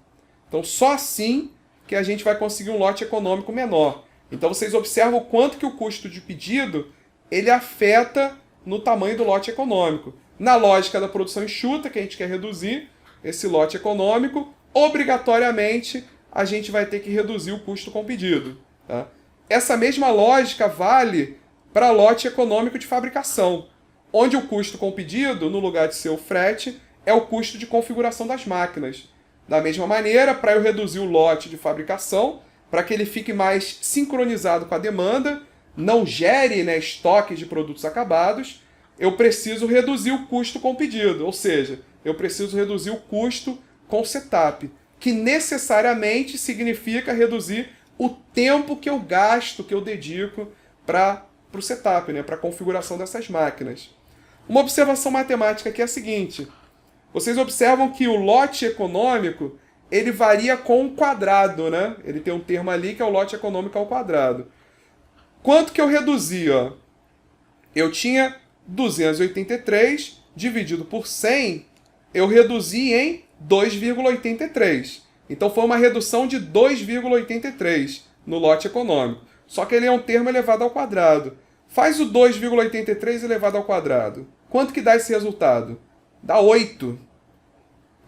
Então, só assim que a gente vai conseguir um lote econômico menor. Então, vocês observam o quanto que o custo de pedido ele afeta no tamanho do lote econômico. Na lógica da produção enxuta, que a gente quer reduzir esse lote econômico, obrigatoriamente a gente vai ter que reduzir o custo com pedido. Tá? Essa mesma lógica vale para lote econômico de fabricação, onde o custo com pedido, no lugar de ser o frete, é o custo de configuração das máquinas. Da mesma maneira, para eu reduzir o lote de fabricação, para que ele fique mais sincronizado com a demanda, não gere, né, estoques de produtos acabados, eu preciso reduzir o custo com pedido, ou seja, eu preciso reduzir o custo com setup, que necessariamente significa reduzir o tempo que eu gasto, que eu dedico para o setup, né, para a configuração dessas máquinas. Uma observação matemática aqui é a seguinte: vocês observam que o lote econômico ele varia com um quadrado, né? Ele tem um termo ali que é o lote econômico ao quadrado. Quanto que eu reduzi? Ó? Eu tinha 283 dividido por 100, eu reduzi em 2,83. Então foi uma redução de 2,83 no lote econômico. Só que ele é um termo elevado ao quadrado. Faz o 2,83 elevado ao quadrado. Quanto que dá esse resultado? Dá 8.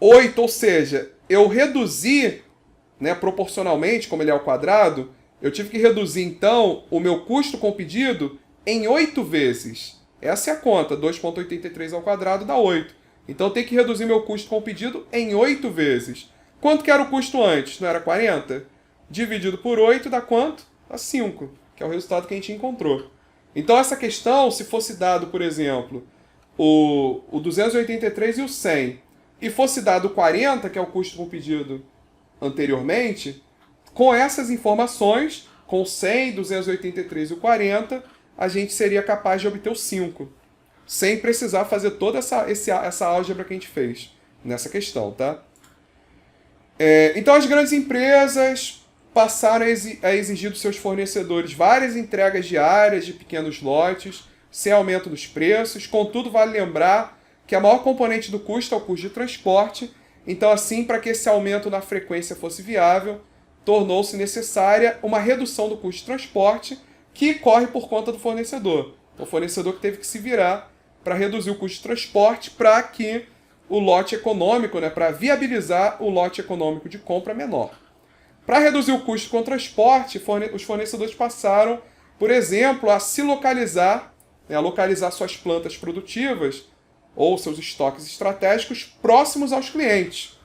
8, ou seja, eu reduzi, né, proporcionalmente, como ele é ao quadrado, eu tive que reduzir, então, o meu custo com pedido em 8 vezes. Essa é a conta, 2,83 ao quadrado dá 8. Então eu tenho que reduzir meu custo com pedido em 8 vezes. Quanto que era o custo antes? Não era 40? Dividido por 8 dá quanto? Dá 5, que é o resultado que a gente encontrou. Então essa questão, se fosse dado, por exemplo, o 283 e o 100, e fosse dado o 40, que é o custo com pedido anteriormente, com essas informações, com 100, 283 e o 40, a gente seria capaz de obter o 5, sem precisar fazer toda essa álgebra que a gente fez nessa questão, tá? Então as grandes empresas passaram a exigir dos seus fornecedores várias entregas diárias de pequenos lotes, sem aumento dos preços. Contudo, vale lembrar que a maior componente do custo é o custo de transporte. Então, assim, para que esse aumento na frequência fosse viável, tornou-se necessária uma redução do custo de transporte, que corre por conta do fornecedor. O fornecedor que teve que se virar para reduzir o custo de transporte para que o lote econômico, né, para viabilizar o lote econômico de compra menor. Para reduzir o custo com transporte, os fornecedores passaram, por exemplo, a se localizar, né, a localizar suas plantas produtivas ou seus estoques estratégicos próximos aos clientes.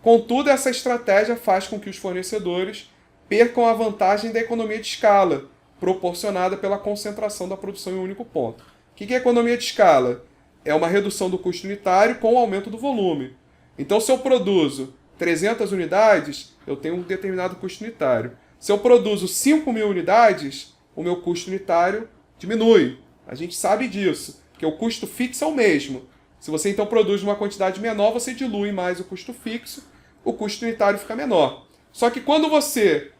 Contudo, essa estratégia faz com que os fornecedores percam a vantagem da economia de escala, proporcionada pela concentração da produção em um único ponto. O que é economia de escala? É uma redução do custo unitário com o aumento do volume. Então, se eu produzo 300 unidades, eu tenho um determinado custo unitário. Se eu produzo 5.000 unidades, o meu custo unitário diminui. A gente sabe disso, porque o custo fixo é o mesmo. Se você então produz uma quantidade menor, você dilui mais o custo fixo, o custo unitário fica menor. Só que quando você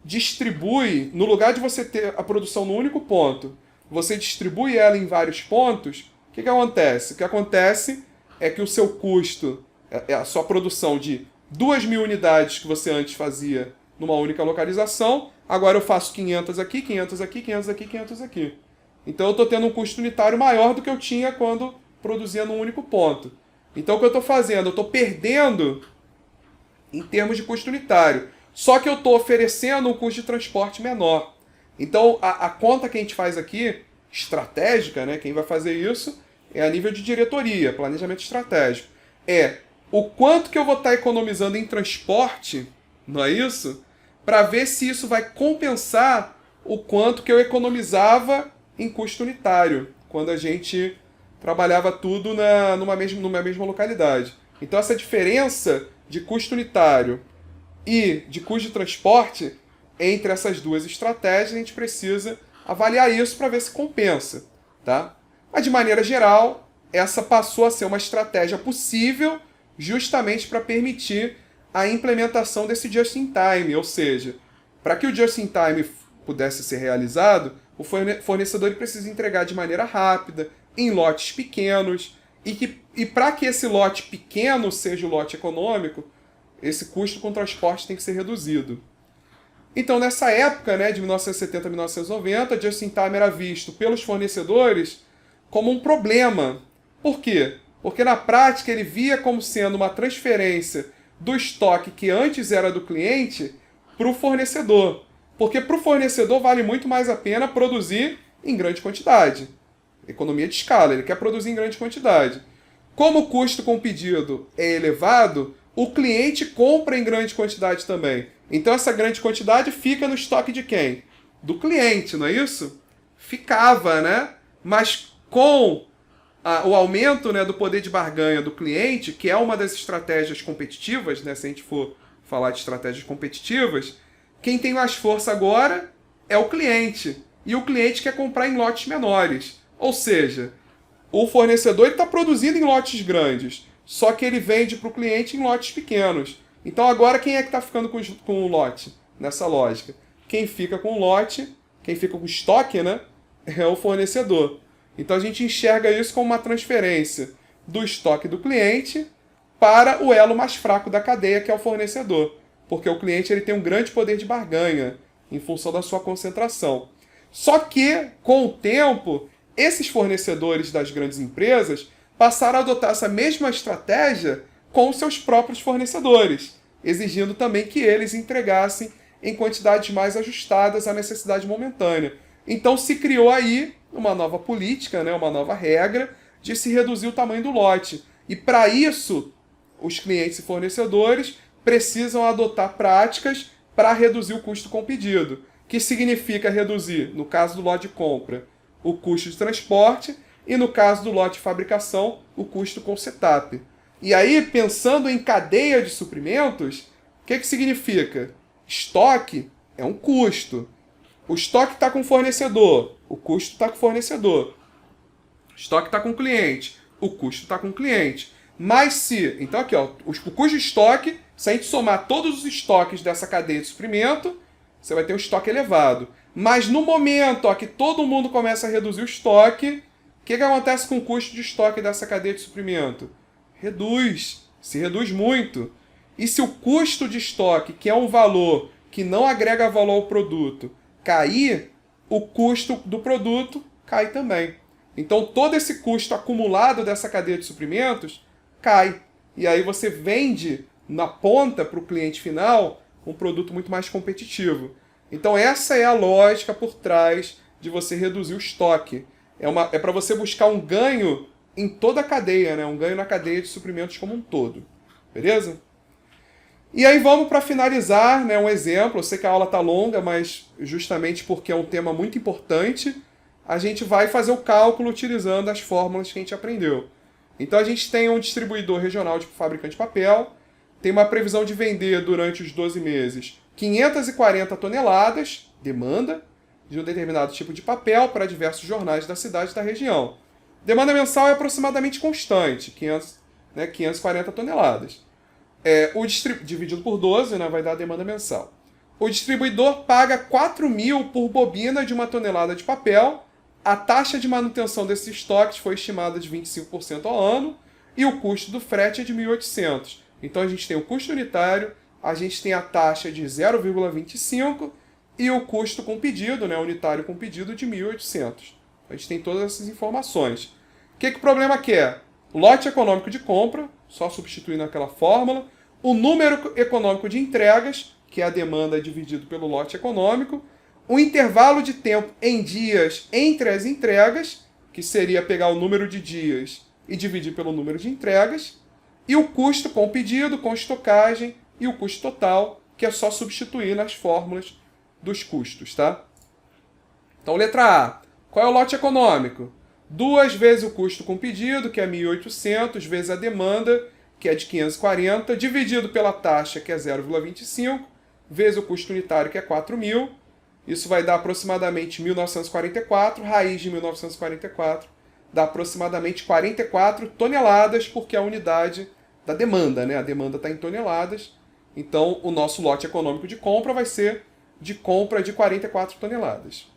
distribui, no lugar de você ter a produção no único ponto, você distribui ela em vários pontos, o que acontece? O que acontece é que o seu custo, a sua produção de 2.000 unidades que você antes fazia numa única localização, agora eu faço 500 aqui, 500 aqui, 500 aqui, 500 aqui. Então eu estou tendo um custo unitário maior do que eu tinha quando produzia num único ponto. Então o que eu estou fazendo? Eu estou perdendo em termos de custo unitário. Só que eu estou oferecendo um custo de transporte menor. Então a conta que a gente faz aqui, estratégica, né, quem vai fazer isso é a nível de diretoria, planejamento estratégico. É o quanto que eu vou estar economizando em transporte, não é isso? Para ver se isso vai compensar o quanto que eu economizava em custo unitário, quando a gente trabalhava tudo numa mesma localidade. Então essa diferença de custo unitário e de custo de transporte, entre essas duas estratégias, a gente precisa avaliar isso para ver se compensa. Tá? Mas de maneira geral, essa passou a ser uma estratégia possível justamente para permitir a implementação desse just-in-time, ou seja, para que o just-in-time pudesse ser realizado, o fornecedor precisa entregar de maneira rápida, em lotes pequenos, e para que esse lote pequeno seja o lote econômico, esse custo com transporte tem que ser reduzido. Então, nessa época, né, de 1970 a 1990, just-in-time era visto pelos fornecedores como um problema. Por quê? Porque na prática ele via como sendo uma transferência do estoque que antes era do cliente para o fornecedor. Porque para o fornecedor vale muito mais a pena produzir em grande quantidade. Economia de escala, ele quer produzir em grande quantidade. Como o custo com o pedido é elevado, o cliente compra em grande quantidade também. Então essa grande quantidade fica no estoque de quem? Do cliente, não é isso? Ficava, né? Mas com o aumento, né, do poder de barganha do cliente, que é uma das estratégias competitivas, né, se a gente for falar de estratégias competitivas, quem tem mais força agora é o cliente. E o cliente quer comprar em lotes menores. Ou seja, o fornecedor está produzindo em lotes grandes, só que ele vende para o cliente em lotes pequenos. Então agora quem é que está ficando com o lote nessa lógica? Quem fica com o lote, quem fica com o estoque, né, é o fornecedor. Então a gente enxerga isso como uma transferência do estoque do cliente para o elo mais fraco da cadeia, que é o fornecedor. Porque o cliente ele tem um grande poder de barganha em função da sua concentração. Só que, com o tempo, esses fornecedores das grandes empresas passaram a adotar essa mesma estratégia com seus próprios fornecedores, exigindo também que eles entregassem em quantidades mais ajustadas à necessidade momentânea. Então se criou aí uma nova política, né, uma nova regra de se reduzir o tamanho do lote. E para isso, os clientes e fornecedores precisam adotar práticas para reduzir o custo com o pedido, que significa reduzir, no caso do lote de compra, o custo de transporte e, no caso do lote de fabricação, o custo com setup. E aí, pensando em cadeia de suprimentos, o que significa? Estoque é um custo. O estoque está com o fornecedor, o custo está com o fornecedor. O estoque está com o cliente, o custo está com o cliente. Mas se... Então aqui, ó, o custo de estoque, se a gente somar todos os estoques dessa cadeia de suprimento, você vai ter um estoque elevado. Mas no momento ó, que todo mundo começa a reduzir o estoque, o que acontece com o custo de estoque dessa cadeia de suprimento? Se reduz muito. E se o custo de estoque, que é um valor que não agrega valor ao produto, cair, o custo do produto cai também. Então todo esse custo acumulado dessa cadeia de suprimentos cai. E aí você vende na ponta para o cliente final um produto muito mais competitivo. Então essa é a lógica por trás de você reduzir o estoque. É para você buscar um ganho em toda a cadeia, né? Um ganho na cadeia de suprimentos como um todo. Beleza? E aí vamos para finalizar, né, um exemplo. Eu sei que a aula está longa, mas justamente porque é um tema muito importante, a gente vai fazer o cálculo utilizando as fórmulas que a gente aprendeu. Então a gente tem um distribuidor regional de fabricante de papel, tem uma previsão de vender durante os 12 meses 540 toneladas, demanda, de um determinado tipo de papel para diversos jornais da cidade e da região. Demanda mensal é aproximadamente constante, 540 toneladas. Dividido por 12, né, vai dar a demanda mensal. O distribuidor paga 4.000 por bobina de 1 tonelada de papel. A taxa de manutenção desses estoques foi estimada de 25% ao ano e o custo do frete é de 1.800. Então a gente tem o custo unitário, a gente tem a taxa de 0,25 e o custo com pedido, né, unitário com pedido, de 1.800. A gente tem todas essas informações. O que o problema quer? Lote econômico de compra, só substituindo aquela fórmula. O número econômico de entregas, que é a demanda dividido pelo lote econômico. O intervalo de tempo em dias entre as entregas, que seria pegar o número de dias e dividir pelo número de entregas. E o custo com pedido, com estocagem e o custo total, que é só substituir nas fórmulas dos custos, tá? Então, letra A. Qual é o lote econômico? 2 vezes o custo com pedido, que é 1.800, vezes a demanda, que é de 540, dividido pela taxa, que é 0,25, vezes o custo unitário, que é 4.000. Isso vai dar aproximadamente 1.944, raiz de 1.944 dá aproximadamente 44 toneladas, porque é a unidade da demanda, né? A demanda está em toneladas, então o nosso lote econômico de compra vai ser de compra de 44 toneladas.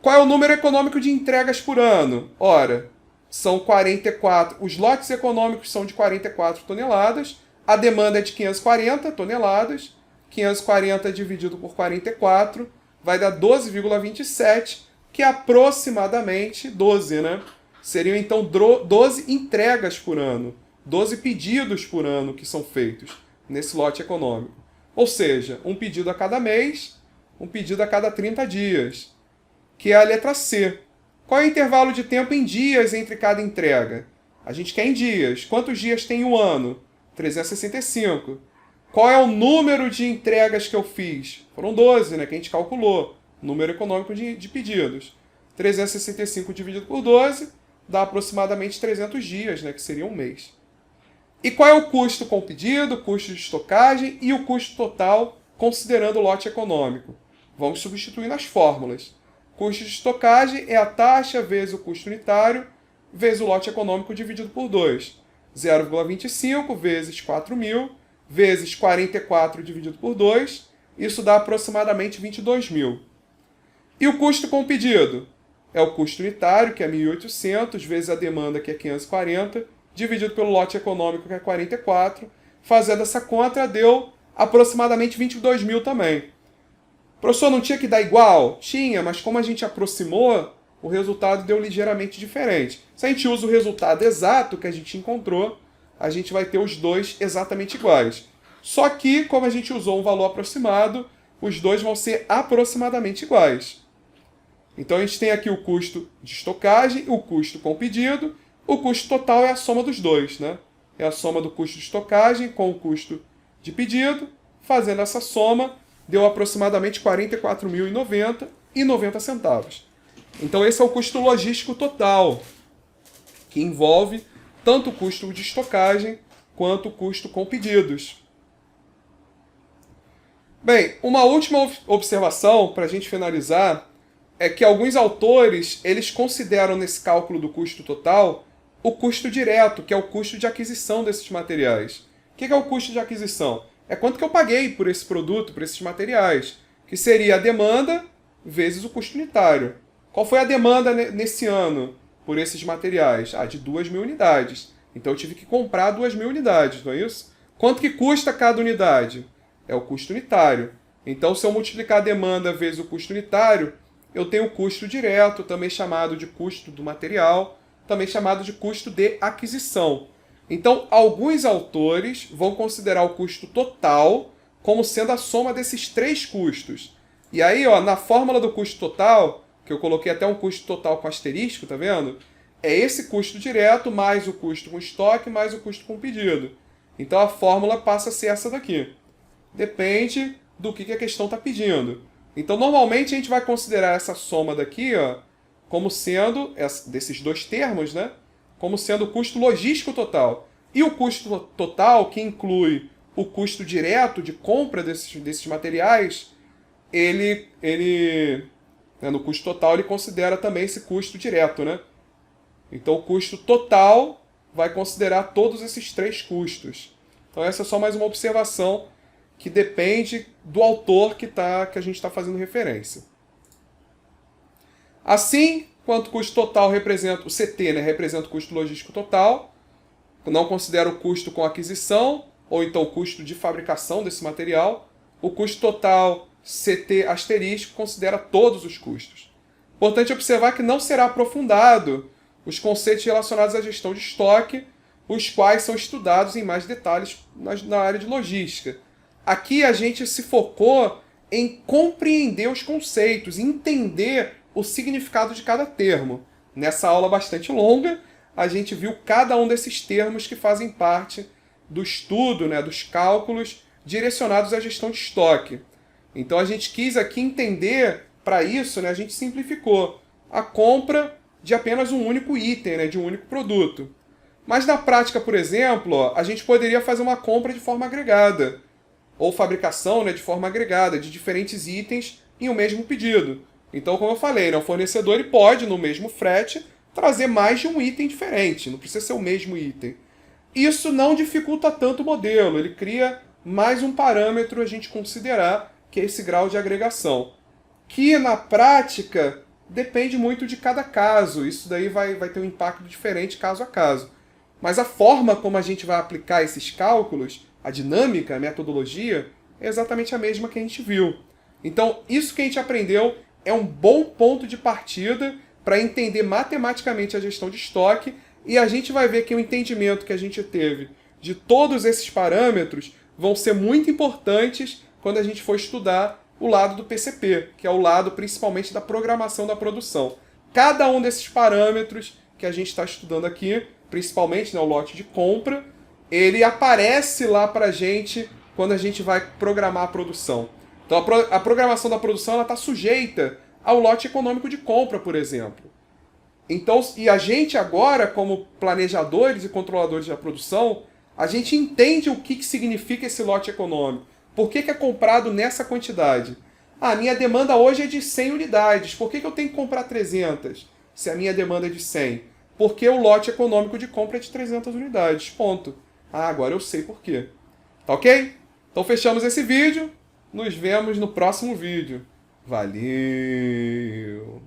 Qual é o número econômico de entregas por ano? Ora, são 44, os lotes econômicos são de 44 toneladas, a demanda é de 540 toneladas, 540 dividido por 44 vai dar 12,27, que é aproximadamente 12, né? Seriam então 12 entregas por ano, 12 pedidos por ano que são feitos nesse lote econômico. Ou seja, um pedido a cada mês, um pedido a cada 30 dias, que é a letra C. Qual é o intervalo de tempo em dias entre cada entrega? A gente quer em dias. Quantos dias tem um ano? 365. Qual é o número de entregas que eu fiz? Foram 12, né, que a gente calculou. Número econômico de pedidos. 365 dividido por 12 dá aproximadamente 300 dias, né, que seria um mês. E qual é o custo com o pedido, custo de estocagem e o custo total, considerando o lote econômico? Vamos substituir nas fórmulas. Custo de estocagem é a taxa vezes o custo unitário vezes o lote econômico dividido por 2. 0,25 vezes 4.000 vezes 44 dividido por 2. Isso dá aproximadamente 22.000. E o custo com o pedido? É o custo unitário, que é 1.800, vezes a demanda, que é 540, dividido pelo lote econômico, que é 44. Fazendo essa conta, deu aproximadamente 22.000 também. Professor, não tinha que dar igual? Tinha, mas como a gente aproximou, o resultado deu ligeiramente diferente. Se a gente usa o resultado exato que a gente encontrou, a gente vai ter os dois exatamente iguais. Só que, como a gente usou um valor aproximado, os dois vão ser aproximadamente iguais. Então a gente tem aqui o custo de estocagem, o custo com o pedido. O custo total é a soma dos dois, né? É a soma do custo de estocagem com o custo de pedido. Fazendo essa soma, deu aproximadamente 44.090,90 centavos. Então esse é o custo logístico total, que envolve tanto o custo de estocagem quanto o custo com pedidos. Bem, uma última observação para a gente finalizar é que alguns autores eles consideram nesse cálculo do custo total o custo direto, que é o custo de aquisição desses materiais. O que é o custo de aquisição? É quanto que eu paguei por esse produto, por esses materiais, que seria a demanda vezes o custo unitário. Qual foi a demanda nesse ano por esses materiais? De 2.000 unidades. Então eu tive que comprar 2.000 unidades, não é isso? Quanto que custa cada unidade? É o custo unitário. Então se eu multiplicar a demanda vezes o custo unitário, eu tenho o custo direto, também chamado de custo do material, também chamado de custo de aquisição. Então, alguns autores vão considerar o custo total como sendo a soma desses três custos. E aí, na fórmula do custo total, que eu coloquei até um custo total com asterisco, tá vendo? É esse custo direto mais o custo com estoque mais o custo com pedido. Então, a fórmula passa a ser essa daqui. Depende do que a questão está pedindo. Então, normalmente, a gente vai considerar essa soma daqui, como sendo, desses dois termos, né? Como sendo o custo logístico total. E o custo total, que inclui o custo direto de compra desses materiais, no custo total, ele considera também esse custo direto, né? Então, o custo total vai considerar todos esses três custos. Então, essa é só mais uma observação que depende do autor que a gente está fazendo referência. Assim, quanto o custo total representa, o CT, né, representa o custo logístico total, não considera o custo com aquisição, ou então o custo de fabricação desse material, o custo total CT asterisco considera todos os custos. Importante observar que não será aprofundado os conceitos relacionados à gestão de estoque, os quais são estudados em mais detalhes na área de logística. Aqui a gente se focou em compreender os conceitos, entender o significado de cada termo. Nessa aula bastante longa, a gente viu cada um desses termos que fazem parte do estudo, né, dos cálculos direcionados à gestão de estoque. Então a gente quis aqui entender, para isso, né, a gente simplificou a compra de apenas um único item, né, de um único produto. Mas na prática, por exemplo, a gente poderia fazer uma compra de forma agregada, ou fabricação, né, de forma agregada, de diferentes itens em um mesmo pedido. Então, como eu falei, o fornecedor ele pode, no mesmo frete, trazer mais de um item diferente, não precisa ser o mesmo item. Isso não dificulta tanto o modelo, ele cria mais um parâmetro a gente considerar, que é esse grau de agregação. Que na prática depende muito de cada caso, isso daí vai ter um impacto diferente caso a caso. Mas a forma como a gente vai aplicar esses cálculos, a dinâmica, a metodologia, é exatamente a mesma que a gente viu. Então, isso que a gente aprendeu é um bom ponto de partida para entender matematicamente a gestão de estoque, e a gente vai ver que o entendimento que a gente teve de todos esses parâmetros vão ser muito importantes quando a gente for estudar o lado do PCP, que é o lado principalmente da programação da produção. Cada um desses parâmetros que a gente está estudando aqui, principalmente, né, o lote de compra, ele aparece lá para a gente quando a gente vai programar a produção. Então a programação da produção está sujeita ao lote econômico de compra, por exemplo. Então, e a gente agora, como planejadores e controladores da produção, a gente entende o que significa esse lote econômico. Por que é comprado nessa quantidade? Ah, a minha demanda hoje é de 100 unidades. Por que eu tenho que comprar 300 se a minha demanda é de 100? Porque o lote econômico de compra é de 300 unidades. Ponto. Ah, agora eu sei por quê. Tá ok? Então fechamos esse vídeo. Nos vemos no próximo vídeo. Valeu!